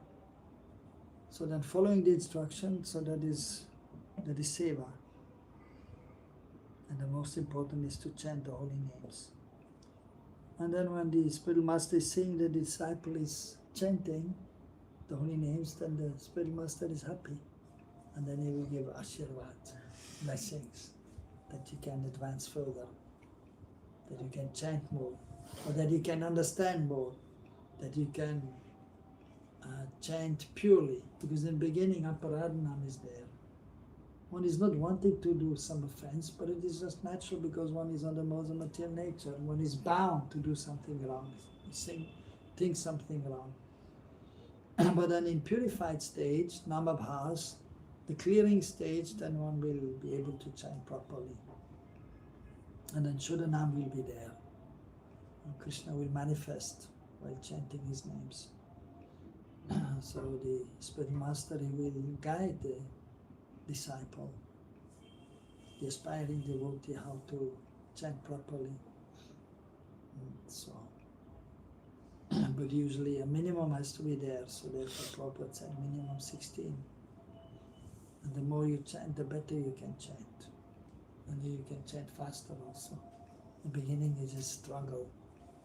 So then following the instruction, so that is seva. And the most important is to chant the holy names. And then when the spiritual master is seeing the disciple is chanting the holy names, then the spiritual master is happy. And then he will give Ashirvad, blessings, that you can advance further, that you can chant more, or that you can understand more, that you can chant purely. Because in the beginning, Aparadhanam is there. One is not wanting to do some offense, but it is just natural because one is on the modes of material nature. One is bound to do something wrong, think something wrong. But then in purified stage, Namabhas, the clearing stage, then one will be able to chant properly. And then Shuddhanam will be there. And Krishna will manifest while chanting his names. So the spiritual master, he will guide the disciple, the aspiring devotee, how to chant properly. So, but usually a minimum has to be there, so therefore Prabhupada said minimum 16. And the more you chant, the better you can chant. And then you can chant faster also. The beginning is a struggle,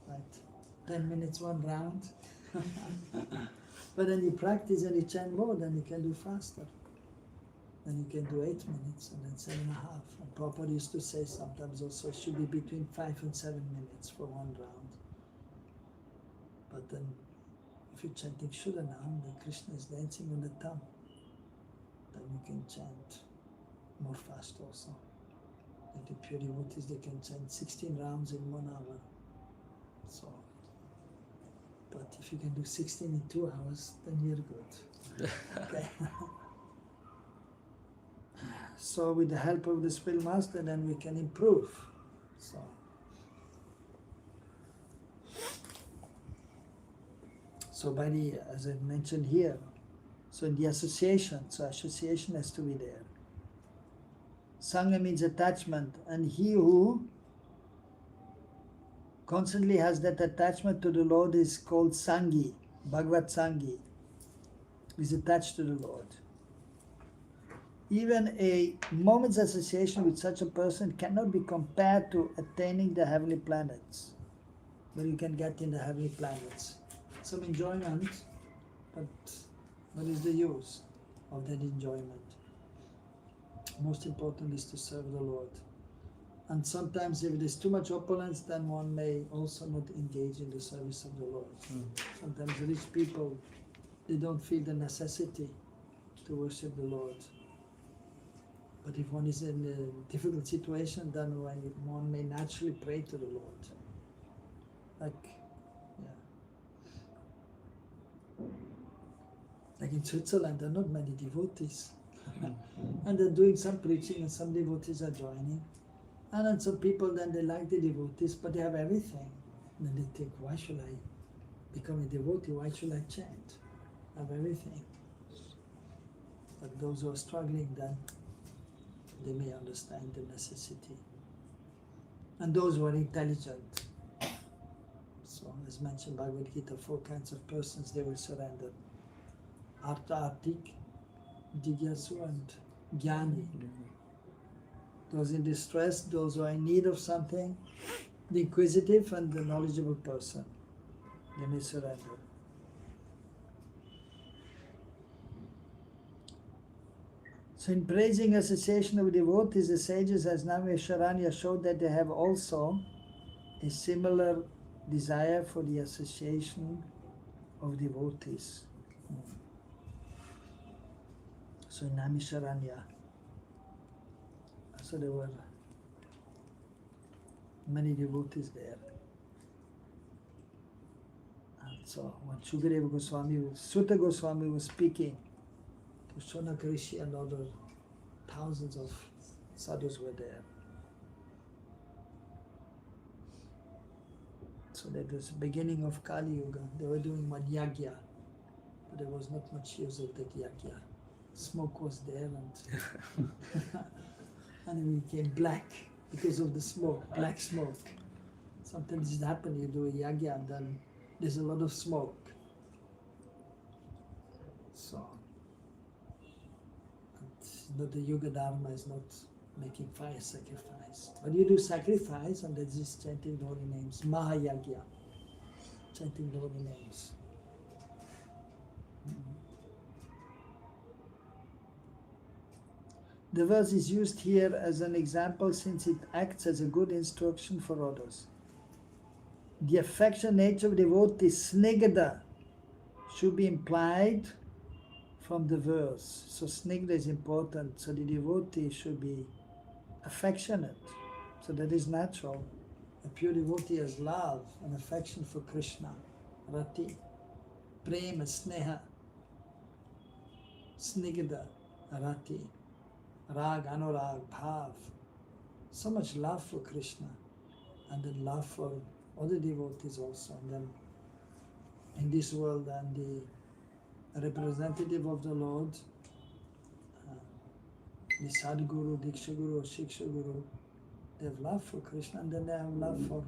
right? 10 minutes, one round. But then you practice and you chant more, then you can do faster. Then you can do 8 minutes and then 7.5. And Prabhupada used to say sometimes also it should be between 5 and 7 minutes for one round. But then if you're chanting Shuddhanam, then Krishna is dancing on the tongue. Then you can chant more fast also. Like the pure devotees, they can chant 16 rounds in 1 hour. So, but if you can do 16 in 2 hours, then you're good. Okay. So with the help of the spiritual master, then we can improve. So by the, as I mentioned here, so in the association, so association has to be there. Sangha means attachment, and he who constantly has that attachment to the Lord is called Sangi, Bhagavad Sangi, is attached to the Lord. Even a moment's association with such a person cannot be compared to attaining the heavenly planets, but you can get in the heavenly planets. Some enjoyment, but what is the use of that enjoyment? Most important is to serve the Lord. And sometimes if there's too much opulence, then one may also not engage in the service of the Lord. Sometimes rich people, they don't feel the necessity to worship the Lord. But if one is in a difficult situation, then one may naturally pray to the Lord. Like in Switzerland, there are not many devotees. And they're doing some preaching and some devotees are joining. And then some people, then they like the devotees, but they have everything. And then they think, why should I become a devotee? Why should I chant? I have everything. But those who are struggling, then they may understand the necessity. And those who are intelligent. So as mentioned Bhagavad Gita, 4 kinds of persons, they will surrender. Artha, Artik, Jigyasu and Jnani. Those in distress, those who are in need of something, the inquisitive and the knowledgeable person, they may surrender. So in praising association of devotees, the sages as Namesharanya showed that they have also a similar desire for the association of devotees. So in Namisharanya, so there were many devotees there. And so when Shukadeva Goswami, Sutta Goswami was speaking to Shonak Rishi and other thousands of sadhus were there. So that was the beginning of Kali Yuga. They were doing one yagya, but there was not much use of that yagya. Smoke was there and it became black because of the smoke, black smoke. Sometimes it happens, you do a yagya and then there's a lot of smoke. So, the Yuga Dharma is not making fire sacrifice. But you do sacrifice and that's just chanting the holy names. Mahayagya, chanting the holy names. The verse is used here as an example since it acts as a good instruction for others. The affection nature of devotee, snigdha, should be implied from the verse. So snigdha is important. So the devotee should be affectionate. So that is natural. A pure devotee has love and affection for Krishna. Rati, prema, sneha, snigdha, rati, rag, anurag, bhav. So much love for Krishna and then love for other devotees also. And then in this world, and the representative of the Lord, the Sadguru, Diksha Guru, Shiksha Guru, they have love for Krishna and then they have love for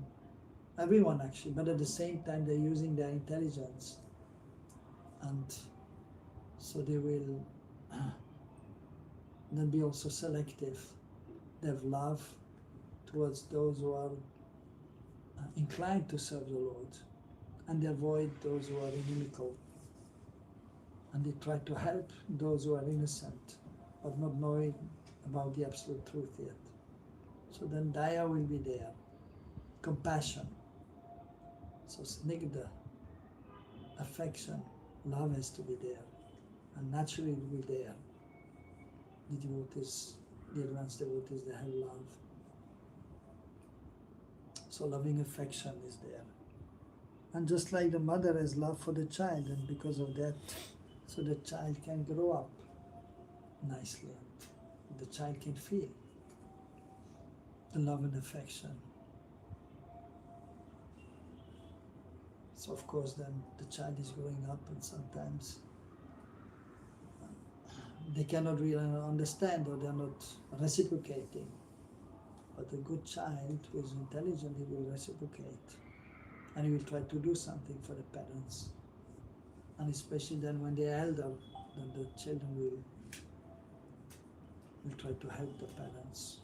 everyone actually, but at the same time they're using their intelligence. And so they will then be also selective. They have love towards those who are inclined to serve the Lord, and they avoid those who are inimical. And they try to help those who are innocent, but not knowing about the absolute truth yet. So then daya will be there, compassion. So snigdha, affection, love has to be there, and naturally it will be there. The devotees, the advanced devotees, they have love. So loving affection is there. And just like the mother has love for the child, and because of that, so the child can grow up nicely, and the child can feel the love and affection. So of course then the child is growing up and sometimes they cannot really understand or they are not reciprocating. But a good child who is intelligent, he will reciprocate and he will try to do something for the parents. And especially then when they are elder, then the children will try to help the parents.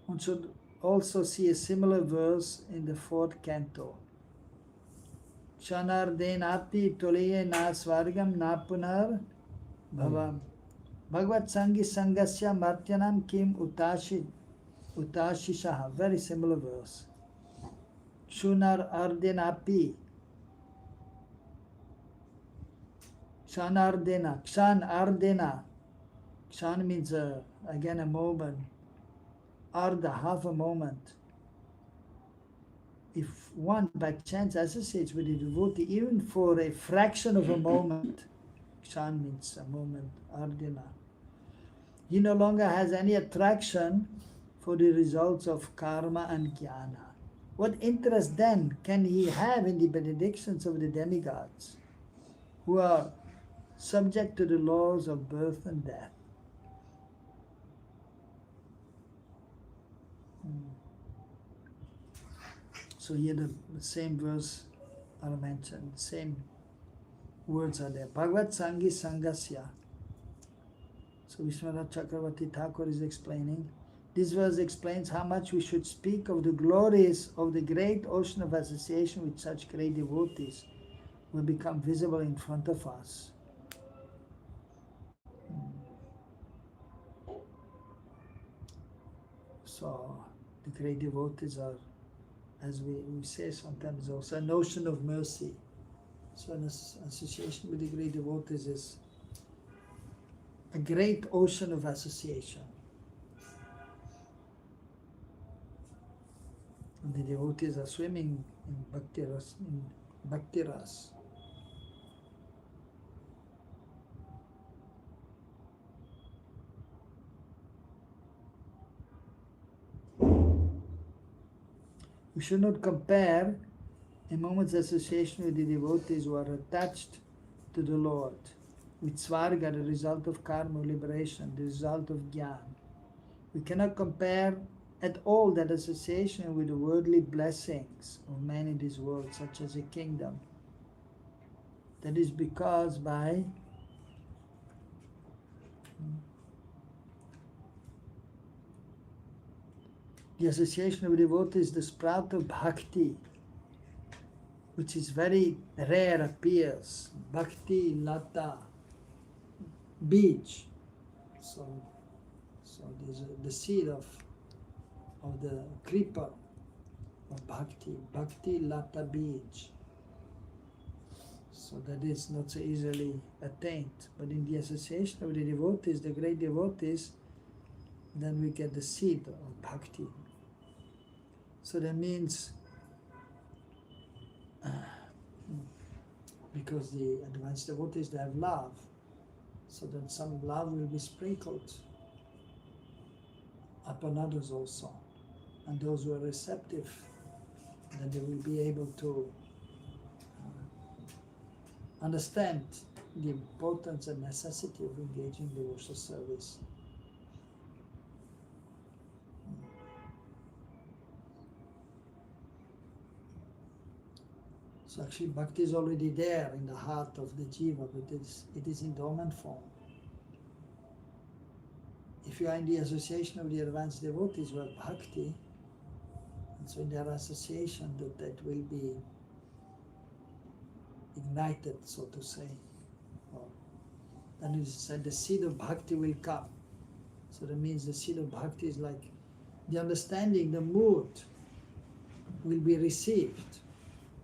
One should also see a similar verse in the 4th canto. Chanardenapi toleye na swargam na punar bhavam. Bhagavad Sangi Sangasya Martyanam Kim Utashishaha. Very similar verse. Chunar Ardenapi. Kshan Ardena. Kshan means again a moment. Arda, half a moment. If one by chance associates with a devotee, even for a fraction of a moment, kshan means a moment, ardena, he no longer has any attraction for the results of karma and jnana. What interest then can he have in the benedictions of the demigods, who are subject to the laws of birth and death? So here the same verse are mentioned, same words are there. Bhagavad Sangi Sangasya. So Vishwanath Chakravarti Thakur is explaining. This verse explains how much we should speak of the glories of the great ocean of association with such great devotees will become visible in front of us. So the great devotees are, as we say sometimes, also an ocean of mercy. So an association with the great devotees is a great ocean of association. And the devotees are swimming in bhakti ras. We should not compare a moment's association with the devotees who are attached to the Lord, with svarga, the result of karma, liberation, the result of jnana. We cannot compare at all that association with the worldly blessings of men in this world, such as a kingdom. That is because by the association with devotees, the sprout of bhakti, which is very rare, appears. Bhakti lata, beach. So there's the seed of the creeper of bhakti. Bhakti lata beach. So that is not so easily attained. But in the association of the devotees, the great devotees, then we get the seed of bhakti. So that means, because the advanced devotees, they have love, so that some love will be sprinkled upon others also. And those who are receptive, then they will be able to understand the importance and necessity of engaging in devotional service. So actually bhakti is already there in the heart of the jiva, but it is in dormant form. If you are in the association of the advanced devotees who have bhakti, and so in their association that will be ignited, so to say. Then it is said the seed of bhakti will come. So that means the seed of bhakti is like the understanding, the mood will be received.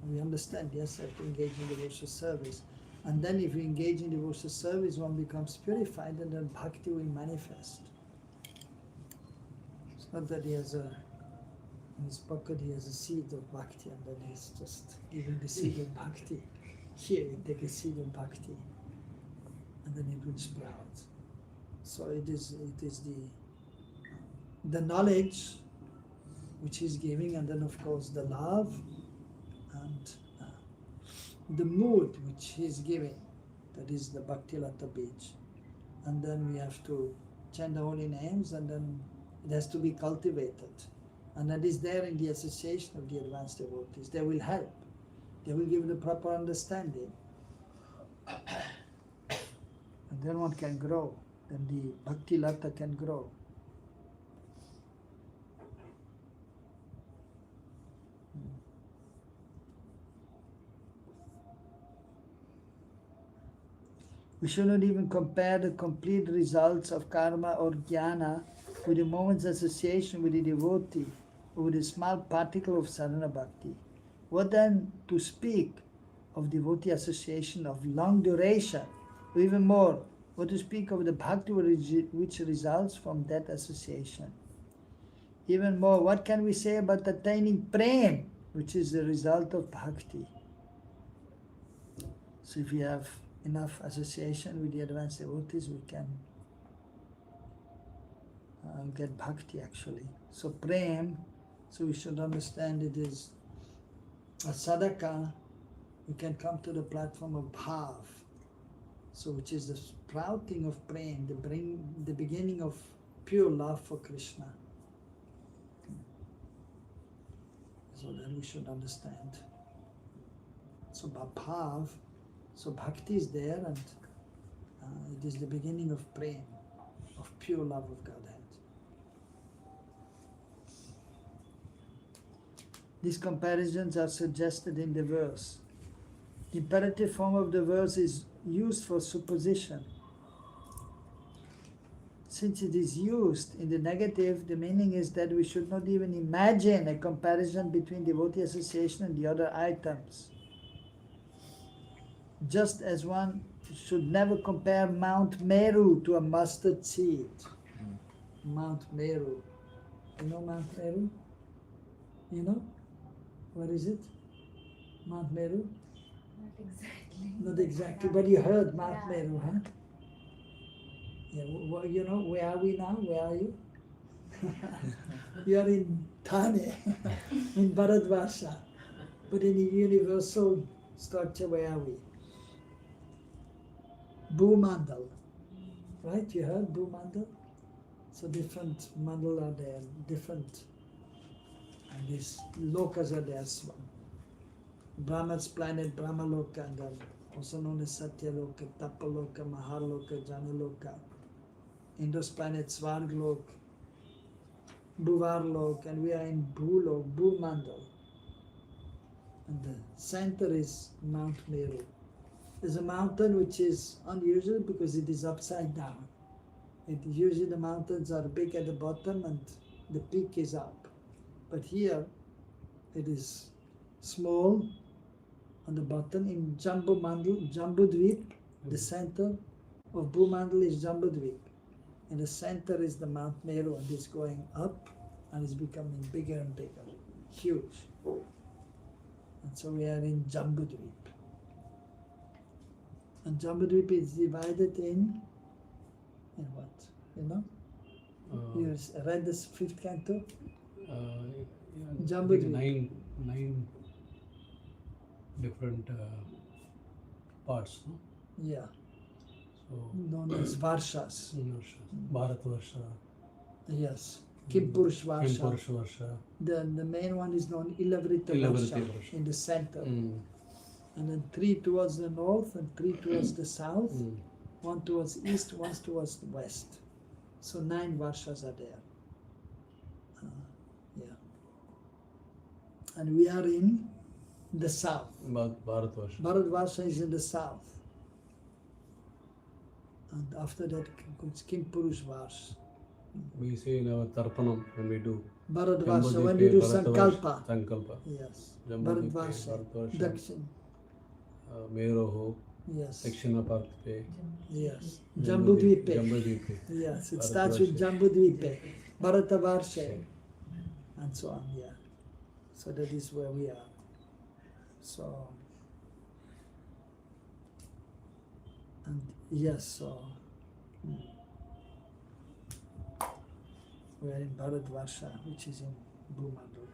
We understand, yes, I have to engage in devotional service. And then if we engage in devotional service, one becomes purified and then bhakti will manifest. It's not that he has in his pocket he has a seed of bhakti and then he's just giving the seed of bhakti. Here you take a seed of bhakti and then it will sprout. So it is the knowledge which he's giving, and then of course the love and the mood which he's giving, that is the Bhakti Lata Beach. And then we have to chant the holy names, and then it has to be cultivated. And that is there in the association of the advanced devotees. They will help. They will give the proper understanding. And then one can grow. Then the Bhakti Lata can grow. We should not even compare the complete results of karma or jnana with a moment's association with the devotee or with a small particle of sadhana bhakti. What then to speak of devotee association of long duration, or even more, what to speak of the bhakti which results from that association? Even more, what can we say about attaining prem, which is the result of bhakti? So if we have enough association with the advanced devotees, we can get bhakti actually. So prem, so we should understand it is a sadhaka. We can come to the platform of bhav, so which is the sprouting of prem, the beginning of pure love for Krishna. So that we should understand. So bhav, so bhakti is there, and it is the beginning of prem, of pure love of Godhead. These comparisons are suggested in the verse. The imperative form of the verse is used for supposition. since it is used in the negative, the meaning is that we should not even imagine a comparison between devotee association and the other items. Just as one should never compare Mount Meru to a mustard seed. Mount Meru. You know Mount Meru? You know? What is it? Mount Meru? Not exactly. Not exactly, but you heard Mount Yeah. Meru, huh? Yeah, you know, where are we now? Where are you? You are in Thane, in Bharadvarsha. But in the universal structure, where are we? Bhumandal. Right? You heard Bhumandal? So different mandal are there, different, and these lokas are there. Brahma's planet, Brahmaloka, and also known as Satyaloka, Tapaloka, Maharloka, Janaloka. Indra's planet, Svarglok, Bhuvarlok, and we are in Bhulok, Bhumandal. And the center is Mount Meru. There's a mountain which is unusual because it is upside down. Usually the mountains are big at the bottom and the peak is up. But here it is small on the bottom in Jambudvip, the center of Bhumandal is Jambudvip. And the center is the Mount Meru, and it's going up and it's becoming bigger and bigger, huge. And so we are in Jambudvip. And Jambudvip is divided in what? You know? You read this 5th canto? Jambudvip. Nine different parts, no? Yeah, So, known as Varshas. Bharatvarsha, Yes, Kimpurush Varsha. Kimpurush Varsha. The main one is known Ilavrita Ilavrita Varsha Varsha. in the center. Mm. And then 3 towards the north and 3 towards the south, Mm. 1 towards east, 1 towards the west. So 9 Varshas are there. Yeah. And we are in the south. Bharatvarsha. Bharatvarsha is in the south. And after that comes Kimpurush Varsha. We say in our Tarpanam when we do. Bharatvarsha, when you do Sankalpa. Sankalpa. Yes. Jambudvipe, Bharatvarsha. Bharatvarsha. Dakshin. Meroho, Yes. Dakshina Parthpe, Yes. Jambudvipe. Jambudvipe. Yes, it starts with Jambudvipe, Bharatavarsha, and so on, yeah. So that is where we are. So, and yes, so we are in Bharatvarsha, which is in Bhumandal.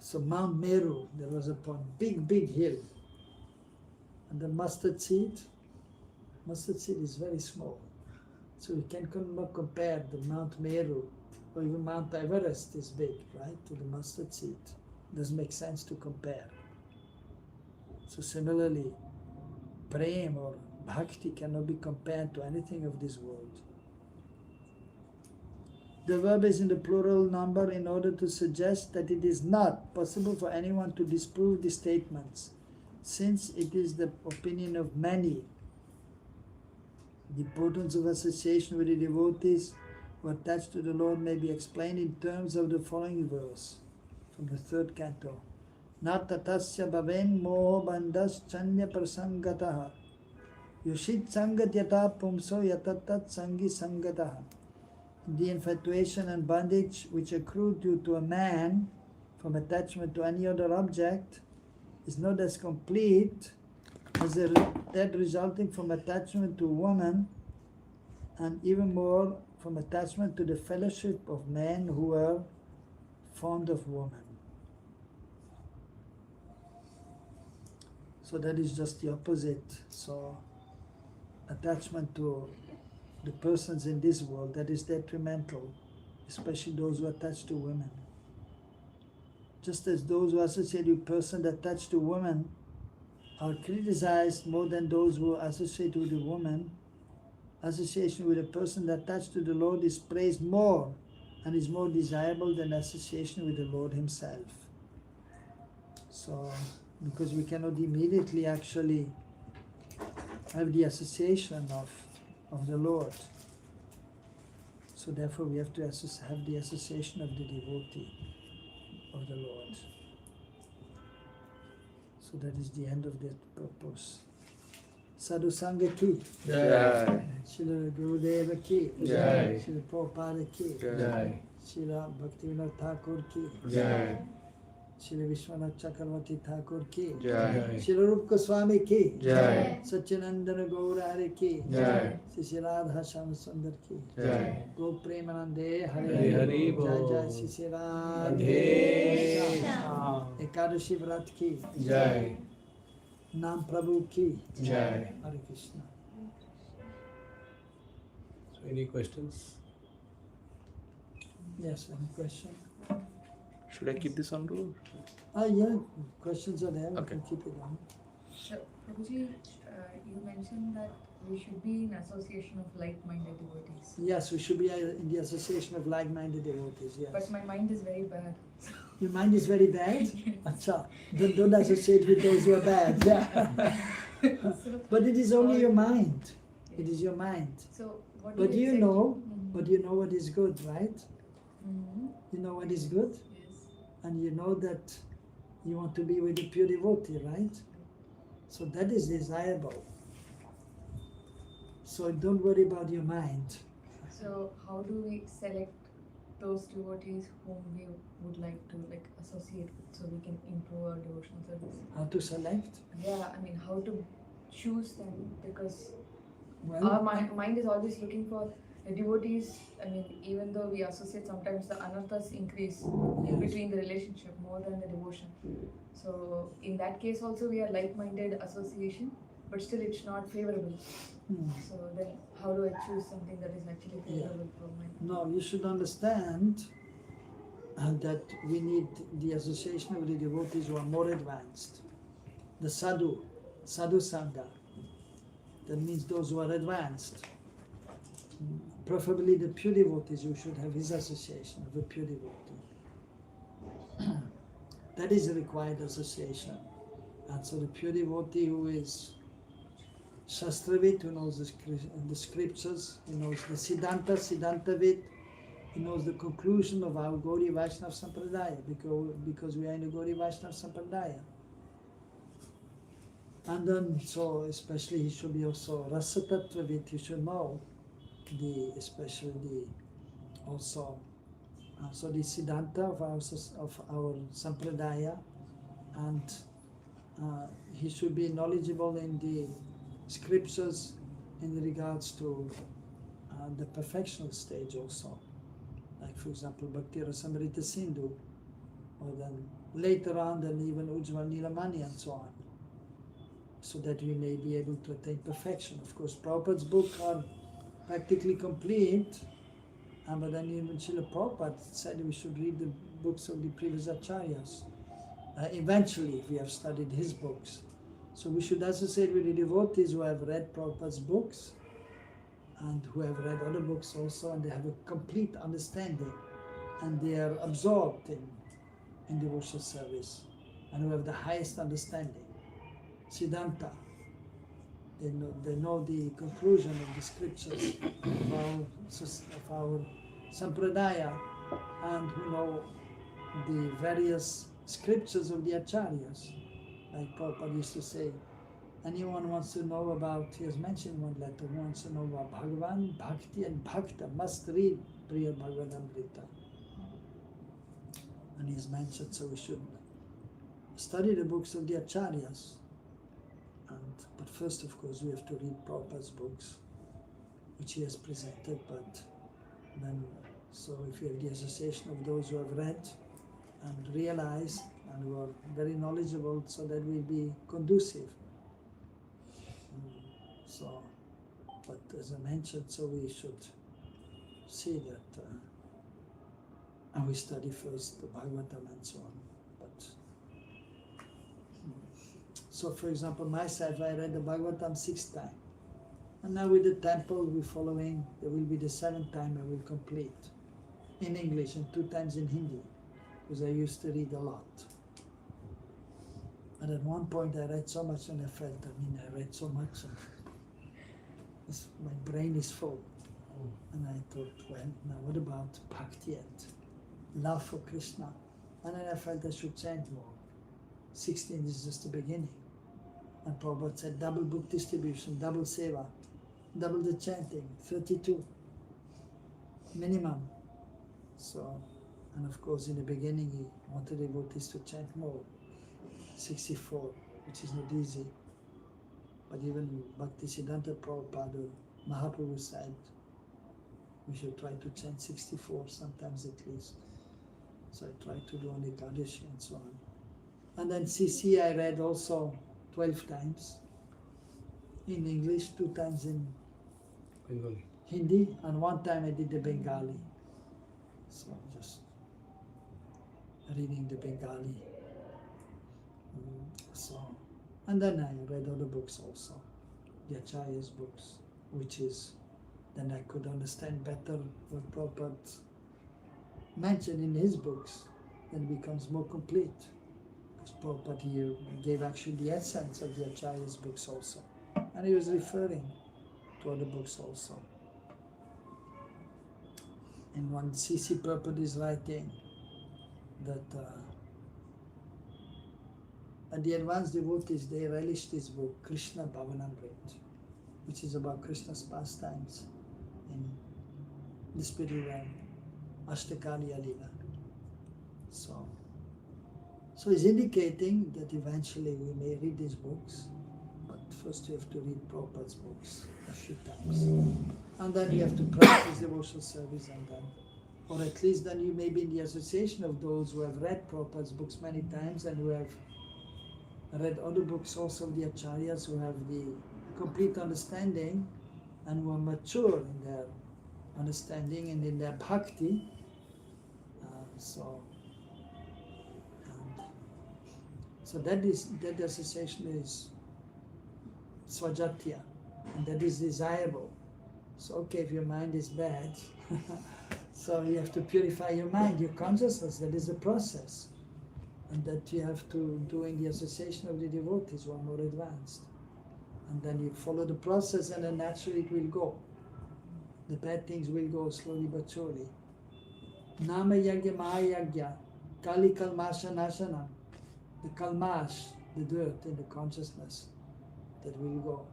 So Mount Meru, there was a big hill. And the mustard seed is very small. So we cannot compare the Mount Meru or even Mount Everest is big, right, to the mustard seed. Doesn't make sense to compare. So similarly, Prem or Bhakti cannot be compared to anything of this world. The verb is in the plural number in order to suggest that it is not possible for anyone to disprove the statements, since it is the opinion of many. The importance of association with the devotees who are attached to the Lord may be explained in terms of the following verse from the 3rd canto. Na tatasya bhaven moho bandhas chanya prasangataha yushit sangat yata pumso yatatat sangi sangataha. The infatuation and bondage which accrue due to a man from attachment to any other object is not as complete as that resulting from attachment to a woman, and even more from attachment to the fellowship of men who are fond of women. So that is just the opposite. So attachment to the persons in this world, that is detrimental, especially those who are attached to women. Just as those who associate with persons attached to women are criticized more than those who associate with a woman, association with a person attached to the Lord is praised more and is more desirable than association with the Lord Himself. So, because we cannot immediately actually have the association of the Lord. So therefore we have to have the association of the devotee of the Lord. So that is the end of that purpose. Sadhu Sangha ki, Jai. Srila Gurudeva ki, Jai. Srila Prabhupada ki, Jai. Srila Bhaktivinoda Thakur ki, Jai. Srila Vishwanath Chakravarti Thakur ki, Jai. Srila Rupa Goswami ki, Jai. Satyanandana Gaura Hare ki, Jai. Sri Radha Shama Sundar ki, Jai. Go Premanande Hari Hare Hari Jai Bol. Jai Sri Radhe Radhe Sham. Ekadashi Vrat ki, Jai. Nam Prabhu ki, Jai. Hare Krishna. So any questions? Yes, any question? Should I keep this on roll? Yeah, questions are there, we Okay. can keep it on. So, Prabhuji, you mentioned that we should be in association of like-minded devotees. Yes, we should be in the association of like-minded devotees, yes. But my mind is very bad. Your mind is very bad? Acha, don't associate with those who are bad. Yeah. So, But it is only your mind. It is your mind. so what But you exactly- know, Mhm. but you know what is good, right? Mhm. You know what is good? Yes. And you know that you want to be with a pure devotee, right? So that is desirable. So don't worry about your mind. So how do we select those devotees whom we would like to associate with so we can improve our devotional service? How to select? Yeah, I mean how to choose them, because Well, our mind is always looking for the devotees. I mean, even though we associate, sometimes the anarthas increase in Yes. between the relationship more than the devotion. So in that case also we are like-minded association, but still it's not favorable. So then how do I choose something that is actually favorable for my... no, you should understand that we need the association of the devotees who are more advanced. The sadhu sangha. That means those who are advanced. Preferably the pure devotees who should have his association of a pure devotee. That is a required association. And so the pure devotee who is Shastravit, who knows the scriptures, he knows the Siddhantavit, he knows the conclusion of our Gauri Vaishnava Sampradaya, because we are in the Gauri Vaishnava Sampradaya. And then, so especially he should be also Rasatatvavit, he should know also the Siddhanta of our Sampradaya, and he should be knowledgeable in the scriptures in regards to the perfectional stage also. Like for example, Bhakti Rasamrita Sindhu, or then later on then even Ujjval Nilamani and so on, so that we may be able to attain perfection. Of course, Prabhupada's books are practically complete, but then even Srila Prabhupada said we should read the books of the previous acharyas. Eventually, we have studied his books. So we should associate with the devotees who have read Prabhupada's books and who have read other books also, and they have a complete understanding and they are absorbed in devotional service and who have the highest understanding. Siddhanta, they know the conclusion of the scriptures of our Sampradaya, and who know the various scriptures of the acharyas. Like Prabhupada used to say, anyone wants to know about, he has mentioned one letter, who wants to know about Bhagavan, Bhakti and Bhakta, must read Priya Bhagavadamrita. And he has mentioned, so we should study the books of the acharyas. But first, of course, we have to read Prabhupada's books, which he has presented, but then, so if you have the association of those who have read and realized and who are very knowledgeable, so that will be conducive. So, but as I mentioned, so we should see that, and we study first the Bhagavatam and so on. But so, for example, myself, I read the Bhagavatam 6th time. And now with the temple we're following, there will be the 7th time I will complete in English and 2 times in Hindi, because I used to read a lot. And at one point I read so much and I felt, I read so much. My brain is full. And I thought, well, now what about bhakti and love for Krishna? And then I felt I should chant more. 16 is just the beginning. And Prabhupada said double book distribution, double seva, double the chanting, 32 minimum. So, and of course in the beginning he wanted devotees to chant more, 64, which is not easy. But even Bhaktisiddhanta Prabhupada, Mahaprabhu said, we should try to chant 64 sometimes at least. So I tried to do on Ekadashi and so on. And then CC I read also 12 times in English, 2 times in Bengali. Hindi, and 1 time I did the Bengali. So just reading the Bengali. So, and then I read other books also, the Acharya's books, which is, then I could understand better what Prabhupada mentioned in his books, then it becomes more complete. Because Prabhupada here gave actually the essence of the Acharya's books also. And he was referring to other books also. And one C.C. Prabhupada is writing that and the advanced devotees, they relish this book, Krishna Bhavanamrit, which is about Krishna's pastimes in the spiritual realm, Ashtakaliya Lila. So he's indicating that eventually we may read these books, but first you have to read Prabhupada's books a few times. And then you have to practice devotional service, and then, or at least then you may be in the association of those who have read Prabhupada's books many times and who have read other books also of the Acharyas, who have the complete understanding and who are mature in their understanding and in their bhakti. So that association is swajatya, and that is desirable. So okay, if your mind is bad, so you have to purify your mind, your consciousness, that is the process. And that you have to do in the association of the devotees who are more advanced. And then you follow the process, and then naturally it will go. The bad things will go slowly but surely. Nama yagya mahayagya, kali kalmasha nashana. The kalmash, the dirt in the consciousness, that will go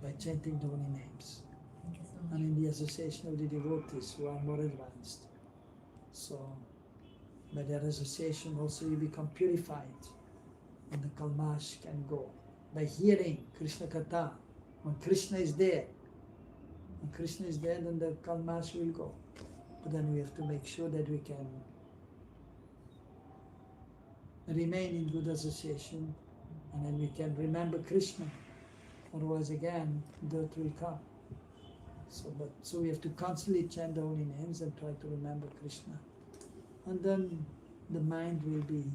by chanting the holy names. Thank you so much. And in the association of the devotees who are more advanced. So by their association also you become purified, and the kalmash can go. By hearing Krishna Katha, when Krishna is there, then the kalmash will go. But then we have to make sure that we can remain in good association, and then we can remember Krishna. Otherwise again, dirt will come. So we have to constantly chant the holy names and try to remember Krishna. And then the mind will be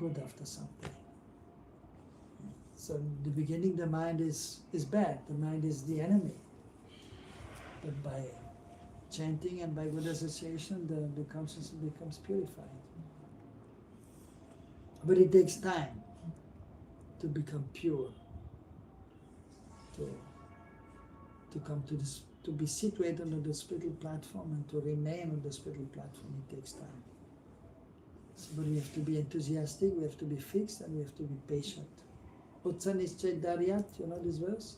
good after some time. So in the beginning the mind is bad, the mind is the enemy. But by chanting and by good association, the consciousness becomes purified. But it takes time to become pure, to come to this, to be situated on the spiritual platform and to remain on the spiritual platform. It takes time. So, but we have to be enthusiastic, we have to be fixed, and we have to be patient. Utsa nischay daryat, you know this verse?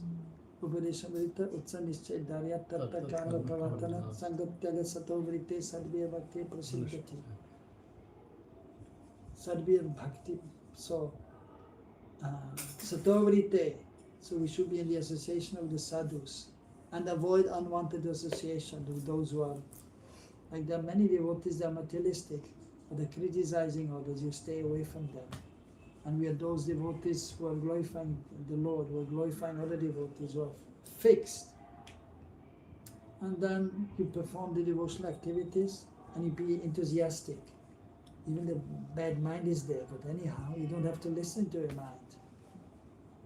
Upadeshamrita, Utsa nischay daryat, tatta karma pravartana, sangatyaga sato vrite, sadhya bhakti prasiddhati. Sadhya bhakti. So, sato vrite, so we should be in the association of the sadhus and avoid unwanted association with those who are, like there are many devotees, they are materialistic, or they're criticizing others, you stay away from them. And we are those devotees who are glorifying the Lord, who are glorifying other devotees, who are fixed. And then you perform the devotional activities and you be enthusiastic. Even the bad mind is there, but anyhow, you don't have to listen to your mind.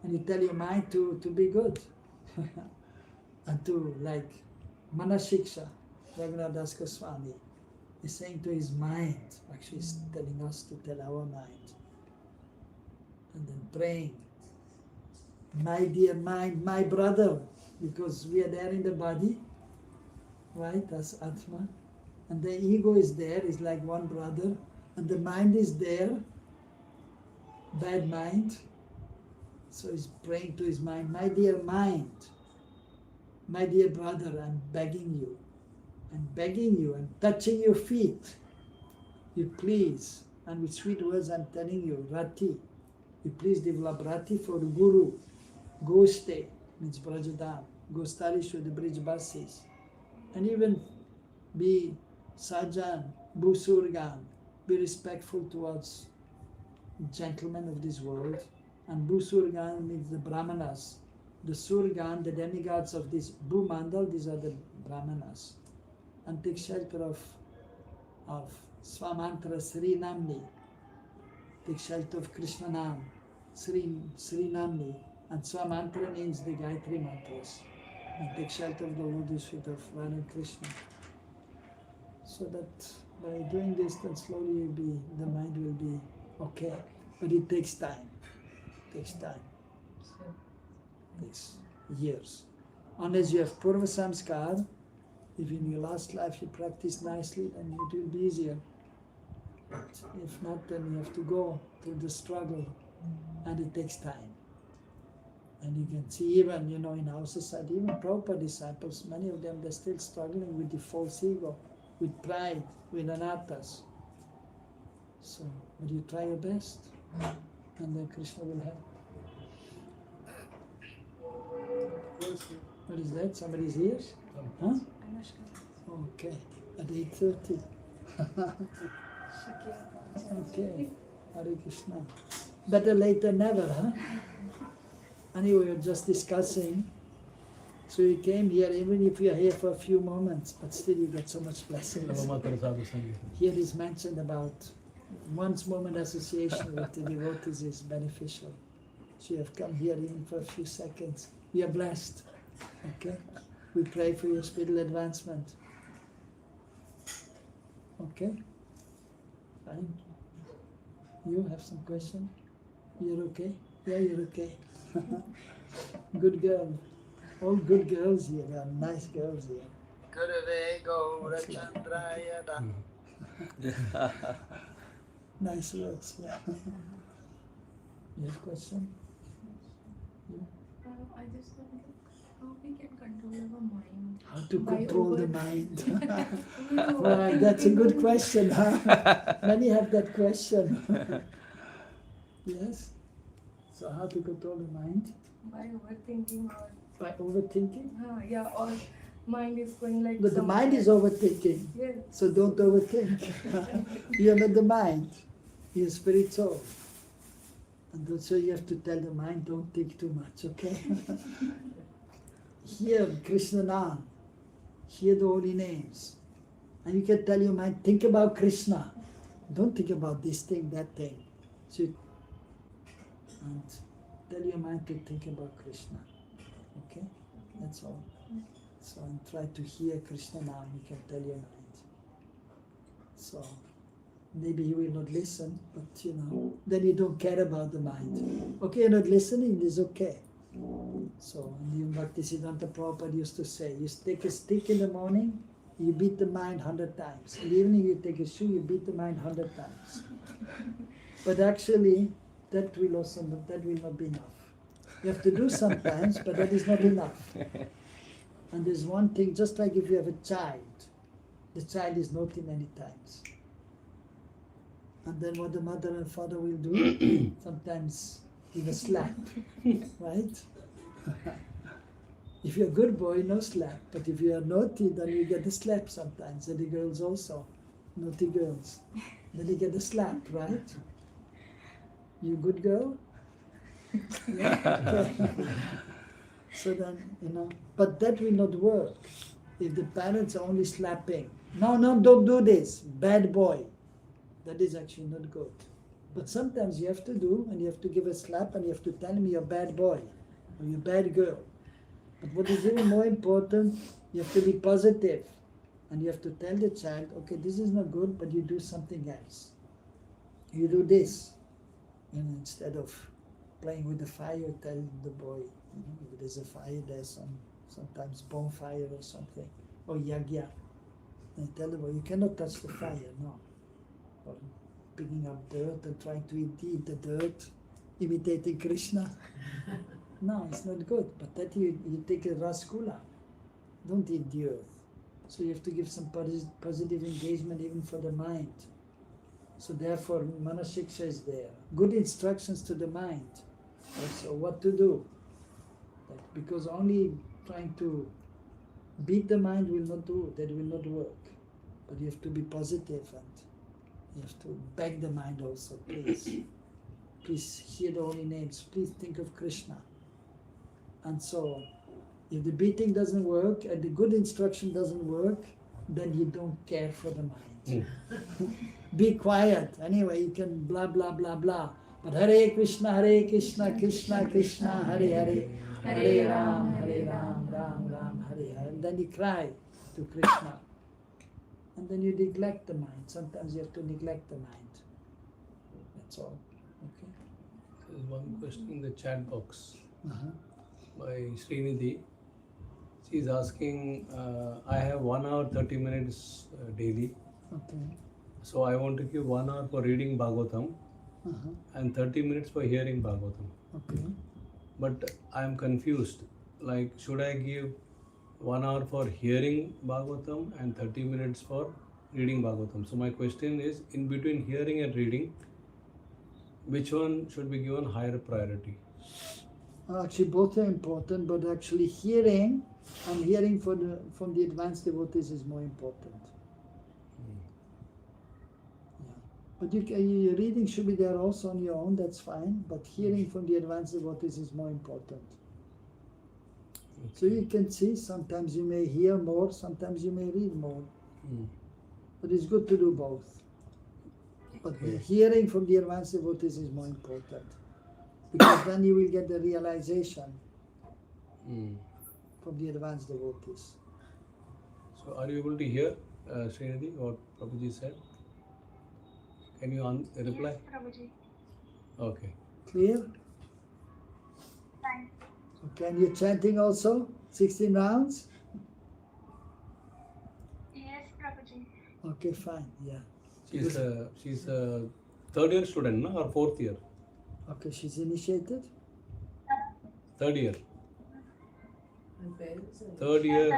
And you tell your mind to be good. And to, like Manashiksha, Raghunath Das Goswami is saying to his mind, actually he's telling us to tell our mind. And then praying my dear mind, my brother, because we are there in the body, right, as Atma, and the ego is there, is like one brother, and the mind is there, bad mind, so he's praying to his mind, my dear mind, my dear brother, I'm begging you, I'm touching your feet, you please, and with sweet words I'm telling you, Rati, you please develop Rati for the Guru, go stay, means Brajadam, go stylish with the bridge buses, and even be Sajan, Busurgan, be respectful towards gentlemen of this world, and Busurgan means the Brahmanas, the Surgan, the demigods of this Bhumandal, these are the Brahmanas, and take shelter of Swamantra Sri Namni, take shelter of Krishna Nam, Sri Namni, and Swamantra means the Gayatri mantras, and take shelter of the lotus feet of Radha Krishna. So that by doing this, then slowly the mind will be okay. But it takes time. Takes years. Unless you have Purva Samskar, if in your last life you practice nicely, then it will be easier. But if not, then you have to go through the struggle, and it takes time. And you can see even, in our society, even Prabhupada disciples, many of them, they're still struggling with the false ego, with pride, with anarthas. So, but you try your best, and then Krishna will help. What is that? Somebody's here? Huh? Okay, at 8:30. Okay, Hare Krishna. Better late than never, huh? Anyway, we were just discussing. So you came here, even if you are here for a few moments, but still you get so much blessings. Here is mentioned about one's moment association with the devotees is beneficial. So you have come here even for a few seconds. We are blessed. Okay? We pray for your spiritual advancement. Okay? Fine. You have some question? You're okay? Yeah, you're okay. Good girl. All good girls here. They are nice girls here. Nice words, yeah. You have question? Yeah. I just wonder how we can control our mind. How to By control the over- mind? Right, that's a good question, huh? Many have that question. Yes? So how to control the mind? By overthinking or By overthinking? yeah, or mind is going like But the mind is overthinking. Yes. So don't overthink. You're not the mind. You're spirit soul. And so you have to tell the mind, don't think too much, okay? Hear Krishna Nam. Hear the holy names. And you can tell your mind, think about Krishna. Don't think about this thing, that thing. So, and tell your mind to think about Krishna. Okay? That's all. So, and try to hear Krishna Nam, you can tell your mind. So, maybe you will not listen, but then you don't care about the mind. Okay, you're not listening, it's okay. So, and Bhaktisiddhanta Prabhupada used to say, you take a stick in the morning, you beat the mind 100 times. In the evening, you take a shoe, you beat the mind 100 times. But actually, that will not be enough. You have to do sometimes, but that is not enough. And there's one thing, just like if you have a child, the child is naughty many times. And then what the mother and father will do, sometimes give a slap, right? If you're a good boy, no slap. But if you are naughty, then you get a slap sometimes. And the girls also, naughty girls. Then you get a slap, right? You good girl? Yeah? Okay. So then, but that will not work if the parents are only slapping. No, don't do this, bad boy. That is actually not good. But sometimes you have to do, and you have to give a slap, and you have to tell me you're a bad boy, or you're a bad girl. But what is even more important, you have to be positive. And you have to tell the child, okay, this is not good, but you do something else. You do this, instead of playing with the fire, tell the boy, if there's a fire, there's sometimes bonfire or something, or yagya. And tell the boy, you cannot touch the fire, no. Or picking up dirt and trying to eat the dirt, imitating Krishna. No, it's not good. But that you take a rasgula, don't eat the earth. So you have to give some positive engagement even for the mind. So therefore, Manashiksha is there. Good instructions to the mind. Also, what to do. Because only trying to beat the mind will not do, that will not work. But you have to be positive and you have to beg the mind also, please. Please hear the holy names, please think of Krishna. And so, if the beating doesn't work and the good instruction doesn't work, then you don't care for the mind. Be quiet. Anyway, you can blah, blah, blah, blah. But Hare Krishna, Krishna Krishna, Hare Hare, Hare Ram, Ram Ram, Hare Hare. And then you cry to Krishna. And then you neglect the mind. Sometimes you have to neglect the mind. That's all. Okay. There's one question in the chat box Uh-huh. by Srinidhi. She's asking, I have 1 hour 30 minutes daily. Okay. So I want to give 1 hour for reading Bhagavatam Uh-huh. and 30 minutes for hearing Bhagavatam. Okay. But I'm confused. Like, should I give 1 hour for hearing Bhagavatam and 30 minutes for reading Bhagavatam? So my question is, in between hearing and reading, which one should be given higher priority? Actually, both are important, but actually hearing and hearing from the advanced devotees is more important. Yeah. But your reading should be there also on your own, that's fine, but hearing from the advanced devotees is more important. So you can see, sometimes you may hear more, sometimes you may read more. But it's good to do both. But the hearing from the advanced devotees is more important. Because then you will get the realization from the advanced devotees. So are you able to hear, Srinidhi, what Prabhuji said? Can you reply? Yes, Prabhuji. Okay. Clear? Thanks. Okay, and you're chanting also? 16 rounds? Yes, Prabhuji. Okay, fine, yeah. She's a third year student, no? Or fourth year? Okay, she's initiated? Third year. Third year,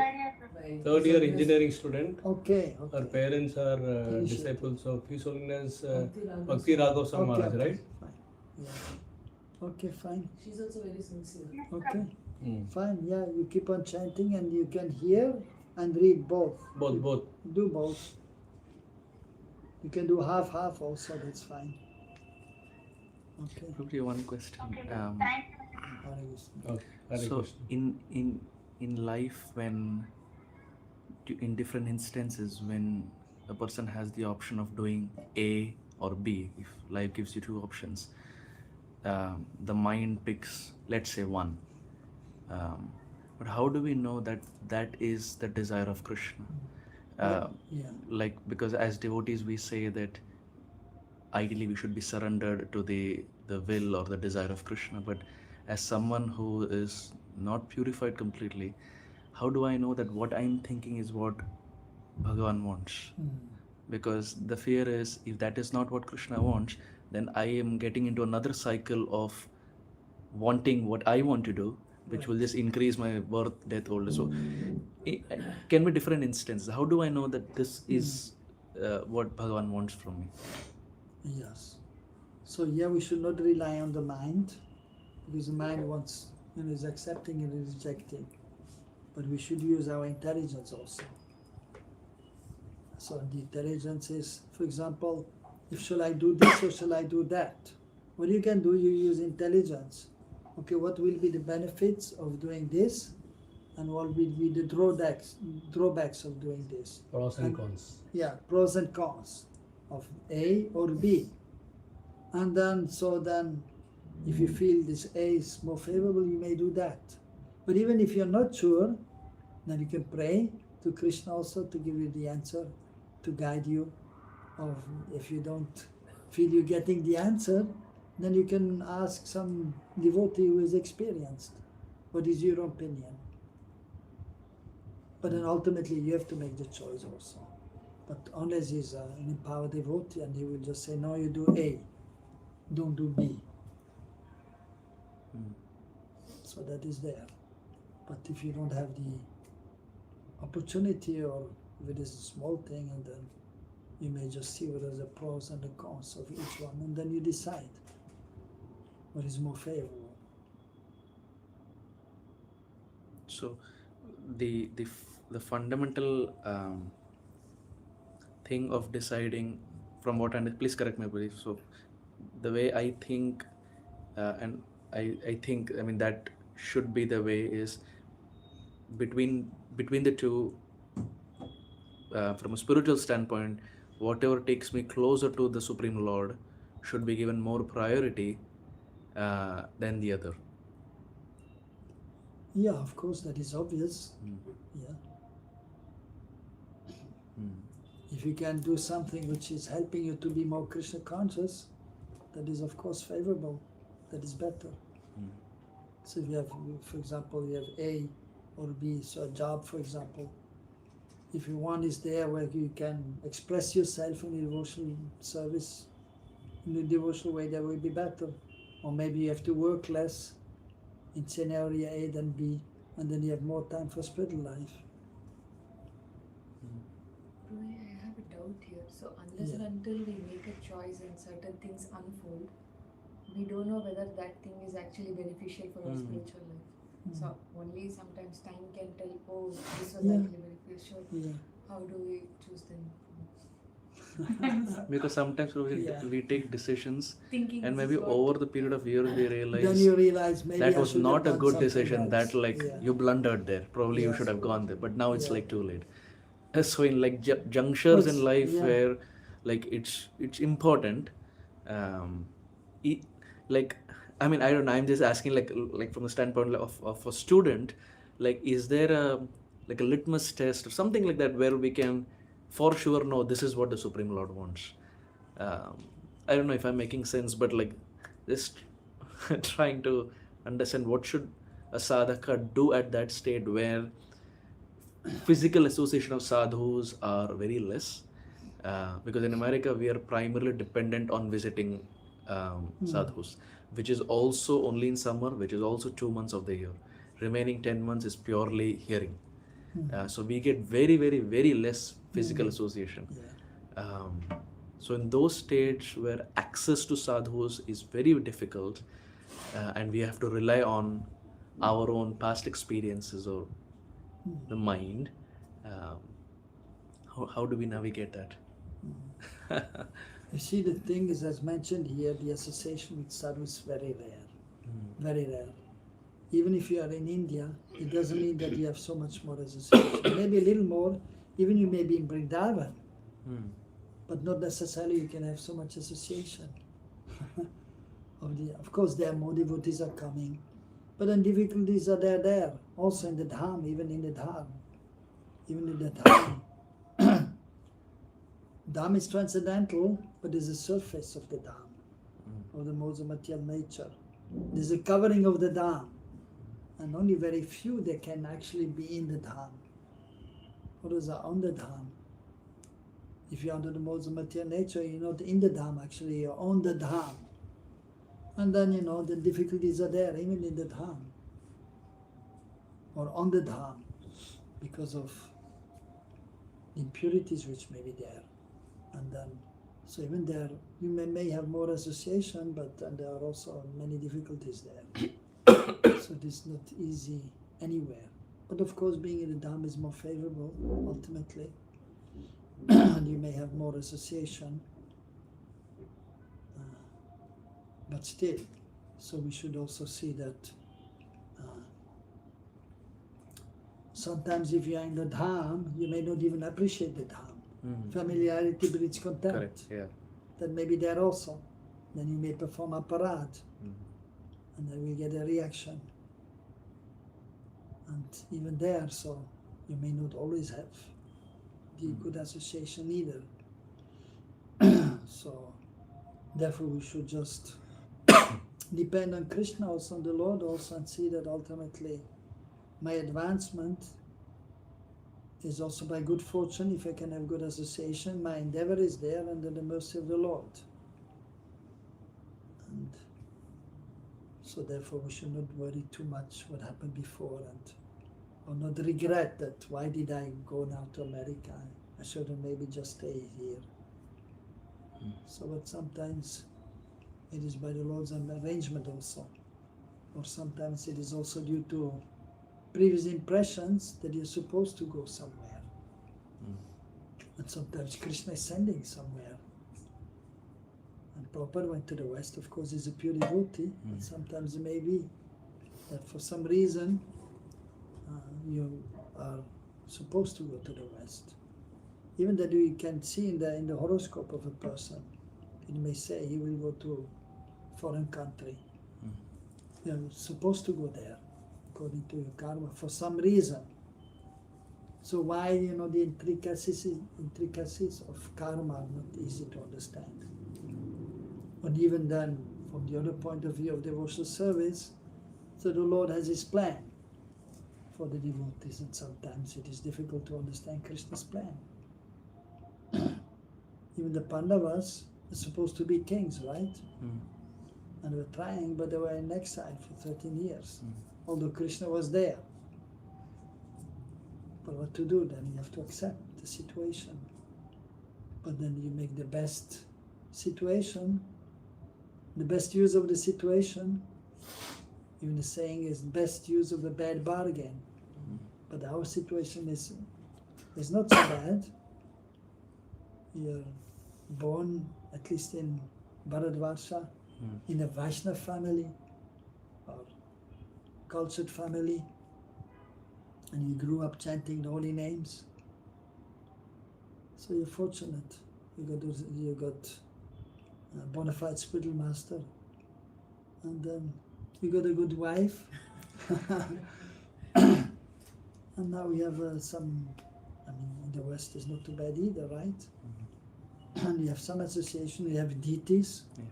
Third year engineering student. Okay, Her okay. parents are Initiated. disciples of His Holiness Bhakti Raghav Swami Maharaj, okay, right? fine. Yeah. Okay, fine. She's also very sincere. Yes, Okay, Prabhuji. fine, yeah, you keep on chanting and you can hear and read both. Both. Do both. You can do half also, that's fine. Okay. Probably one question. Okay, thanks. Hare Krishna. Okay. Hare So Krishna. in life, when in different instances, when a person has the option of doing A or B, if life gives you two options, the mind picks, let's say, one. But how do we know that that is the desire of Krishna? Yeah. Like, because as devotees we say that ideally we should be surrendered to the will or the desire of Krishna, but as someone who is not purified completely, how do I know that what I'm thinking is what Bhagavan wants? Because the fear is, if that is not what Krishna wants, then I am getting into another cycle of wanting what I want to do, which will just increase my birth, death, old age. So it can be different instances. How do I know that this is what Bhagavan wants from me? Yes. So yeah, we should not rely on the mind, because the mind wants, is accepting and rejecting. But we should use our intelligence also. So the intelligence is, for example, if shall I do this or shall I do that? What you can do, you use intelligence. Okay, what will be the benefits of doing this, and what will be the drawbacks of doing this? Pros and cons. Yeah, pros and cons of A or B. And then, if you feel this A is more favorable, you may do that. But even if you're not sure, then you can pray to Krishna also to give you the answer, to guide you. Or if you don't feel you're getting the answer, Then you can ask some devotee who is experienced, what is your opinion? But then ultimately you have to make the choice also. But unless he's an empowered devotee and he will just say, no, you do A, don't do B. So that is there. But if you don't have the opportunity, or if it is a small thing, and then you may just see what are the pros and the cons of each one, and then you decide what is more favorable. So the fundamental thing of deciding, from what, and please correct my belief, so the way I think, and I think, I mean, that should be the way, is between the two, from a spiritual standpoint, whatever takes me closer to the Supreme Lord should be given more priority than the other. Yeah, of course, that is obvious. Yeah. If you can do something which is helping you to be more Krishna conscious, that is of course favorable. That is better. So if you have, for example, you have A or B, so a job, for example, if one is there where you can express yourself in the devotional service, in the devotional way, that will be better. Or maybe you have to work less in scenario A than B, and then you have more time for spiritual life. Roy, I have a doubt here. So unless and until we make a choice and certain things unfold, we don't know whether that thing is actually beneficial for our spiritual life. So only sometimes time can tell, oh, this was actually beneficial. How do we choose them? Because sometimes we take decisions, Thinking and this maybe is what- over the period of years we realize Then you realize maybe that I was should have not a done good something decision, else. that you blundered there, probably you should have gone there, but now it's like too late. So in like junctures in life where like it's important, like, I mean, I don't know, I'm just asking, like from the standpoint of a student, like, is there a litmus test or something like that where we can for sure know this is what the Supreme Lord wants? I don't know if I'm making sense, but like just trying to understand what should a sadhaka do at that state where physical association of sadhus are very less, because in America we are primarily dependent on visiting sadhus, which is also only in summer, which is also 2 months of the year. Remaining 10 months is purely hearing. So we get very, very, very less physical association. So in those states where access to sadhus is very difficult, and we have to rely on our own past experiences or the mind, how do we navigate that? You see, the thing is, as mentioned here, the association with sadhu is very rare. Very rare. Even if you are in India, it doesn't mean that you have so much more association. Maybe a little more, even you may be in Vrindavan, but not necessarily you can have so much association. Of course, there are more devotees are coming, but then difficulties are there. Also in the Dham, even in the Dham. Even in the Dham. Dham is transcendental, but is the surface of the Dham, of the modes of material nature. There's a covering of the Dham, and only very few they can actually be in the Dham. Others are on the Dham. If you're under the modes of material nature, you're not in the Dham, actually, you're on the Dham. And then, the difficulties are there, even in the Dham, or on the Dham, because of impurities which may be there. And then, so even there, you may have more association, but then there are also many difficulties there. So it is not easy anywhere. But of course, being in the Dham is more favorable, ultimately. And you may have more association. But still, so we should also see that sometimes if you are in the Dham, you may not even appreciate the Dham. Familiarity breeds contempt. Correct, yeah. That may be there also. Then you may perform aparad, and then we get a reaction. And even there, so you may not always have the good association either. So therefore we should just depend on Krishna, also on the Lord also, and see that ultimately my advancement is also by good fortune. If I can have good association, my endeavor is there under the mercy of the Lord. And so therefore we should not worry too much what happened before, and or not regret that why did I go now to America? I should have maybe just stayed here. So but sometimes it is by the Lord's arrangement also. Or sometimes it is also due to previous impressions that you're supposed to go somewhere. And sometimes Krishna is sending somewhere. And Prabhupada went to the West, of course he's a pure devotee, but sometimes it may be that for some reason you are supposed to go to the West. Even that we can see in the horoscope of a person, it may say he will go to a foreign country. You're supposed to go there, according to your karma, for some reason. So why, the intricacies of karma are not easy to understand. And even then, from the other point of view of devotional service, so the Lord has His plan for the devotees, and sometimes it is difficult to understand Krishna's plan. Even the Pandavas are supposed to be kings, right? And they were trying, but they were in exile for 13 years, although Krishna was there. But what to do then? You have to accept the situation. But then you make the best situation, the best use of the situation. Even the saying is best use of a bad bargain. But our situation is not so bad. You're born, at least in Bharatvarsha, in a Vaishnava family or cultured family, and you grew up chanting the holy names. So you're fortunate. You got a bona fide spiritual master, and you got a good wife, and now we have some. In the West is not too bad either, right? And you have some association. You have deities. Yeah.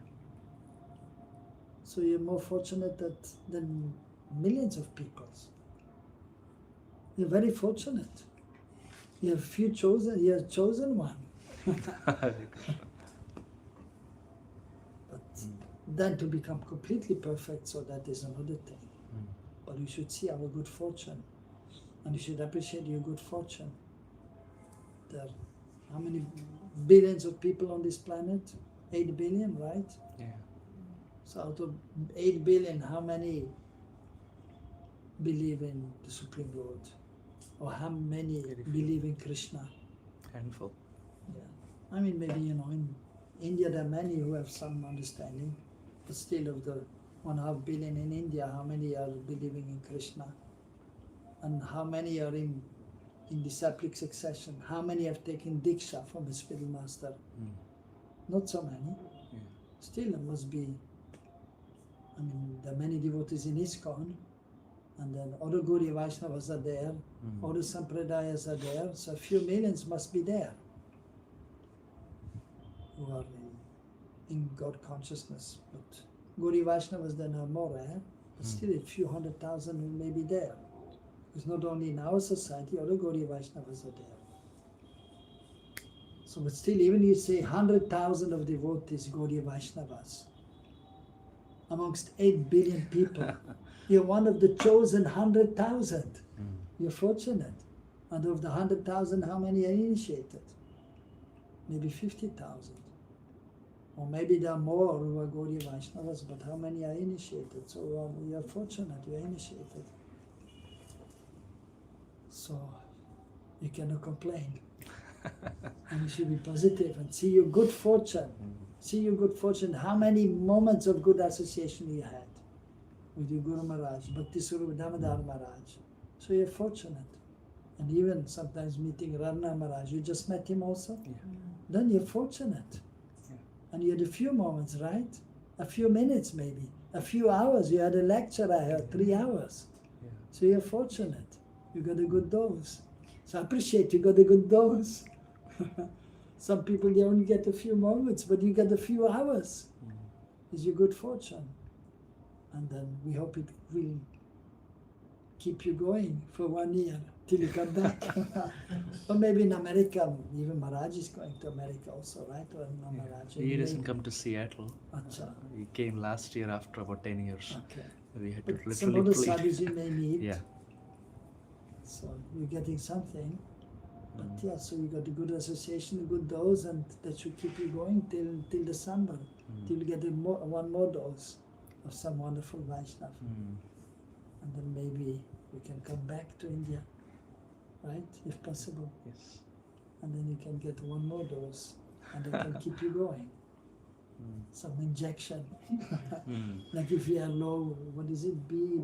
So you're more fortunate than millions of people. You're very fortunate. You have few chosen. You're chosen one. But then to become completely perfect, so that is another thing. But you should see our good fortune, and you should appreciate your good fortune. There are how many billions of people on this planet? 8 billion, right? Yeah. So out of 8 billion, how many believe in the Supreme Lord? Or how many believe in Krishna? Handful. Yeah. Maybe, in India there are many who have some understanding, but still of the 1.5 billion in India, how many are believing in Krishna? And how many are in disciplic succession? How many have taken Diksha from the spiritual master? Not so many. Yeah. Still there must be, there are many devotees in ISKCON, and then other Gaudiya Vaishnavas are there, other Sampradayas are there, so a few millions must be there who are in God consciousness. But Gaudiya Vaishnavas then are more rare, but still a few 100,000 who may be there. It's not only in our society, other Gaudiya Vaishnavas are there. So, but still, even you say 100,000 of devotees, Gaudiya Vaishnavas, amongst 8 billion people, you're one of the chosen 100,000. You're fortunate. And of the 100,000, how many are initiated? Maybe 50,000. Or maybe there are more who are Gaudiya Vaishnavas, but how many are initiated? So you are fortunate, you are initiated. So you cannot complain. And you should be positive and see your good fortune. See your good fortune. How many moments of good association you had with your Guru Maharaj, Bhakti Swarupa Damodar Maharaj. So you're fortunate. And even sometimes meeting Rana Maharaj, you just met him also? Yeah. Then you're fortunate. Yeah. And you had a few moments, right? A few minutes maybe. A few hours. You had a lecture, I heard, 3 hours. Yeah. So you're fortunate. You got a good dose. So I appreciate you got a good dose. Some people, they only get a few moments, but you get a few hours. It's your good fortune. and then we hope it will keep you going for 1 year till you come back. Or maybe in America, even Maharaj is going to America also, right? Or no, Maharaj? He doesn't come to Seattle. Acha. He came last year after about 10 years. Okay. We had to But some literally other plead. sadhus you may meet. Yeah. So you're getting something. But yeah, so you got a good association, a good dose, and that should keep you going till December, till you get one more dose of some wonderful Vaishnava. And then maybe we can come back to India, right? If possible. Yes. And then you can get one more dose, and they can keep you going. Some injection. Like if you are low, what is it? B,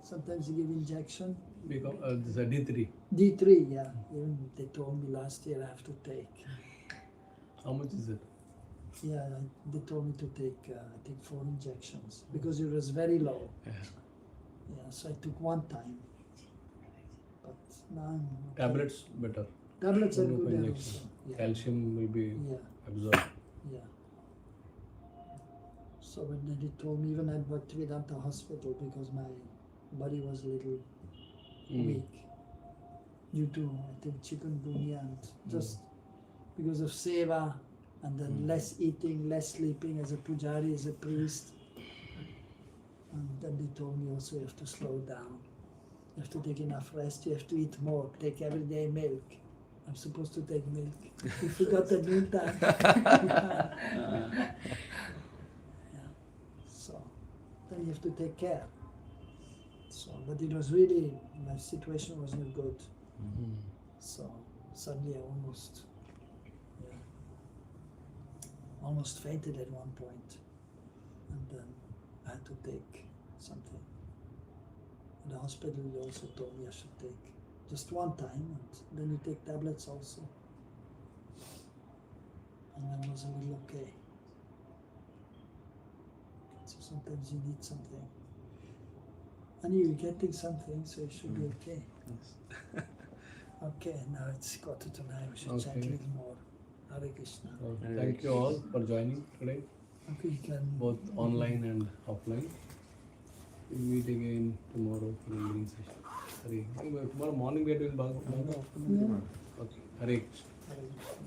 sometimes you give injection. Because this is a D3. D3, yeah. Even they told me last year I have to take. How much is it? Yeah, they told me to take, I think 4 injections because it was very low. Yeah. Yeah, so I took one time. But now I'm okay. Tablets better. Tablets are No good injection. also. Yeah. Calcium will be Yeah, absorbed. yeah. So when they told me, even I worked Vedanta hospital because my body was a little weak due to, I think, chikungunya and just because of seva and then less eating, less sleeping as a pujari, as a priest. And then they told me also you have to slow down. You have to take enough rest, you have to eat more, take every day milk. I'm supposed to take milk. You forgot at meantime. Yeah. So then you have to take care. So, but it was really, my situation was not good. So suddenly I almost fainted at one point. And then I had to take something. And the hospital also told me I should take just one time, and then you take tablets also. And I was a little okay. So sometimes you need something. And you're getting something, so you should be okay. Yes. Okay, now it's 9:45. We should chat a Okay. little more. Hare Krishna. Thank you all for joining today, Okay, you can. both online and offline. We'll meet again tomorrow for the evening session. Hare. Tomorrow morning we are doing Bhagavad Gita. Yeah. Okay. Hare Krishna. Hare Krishna.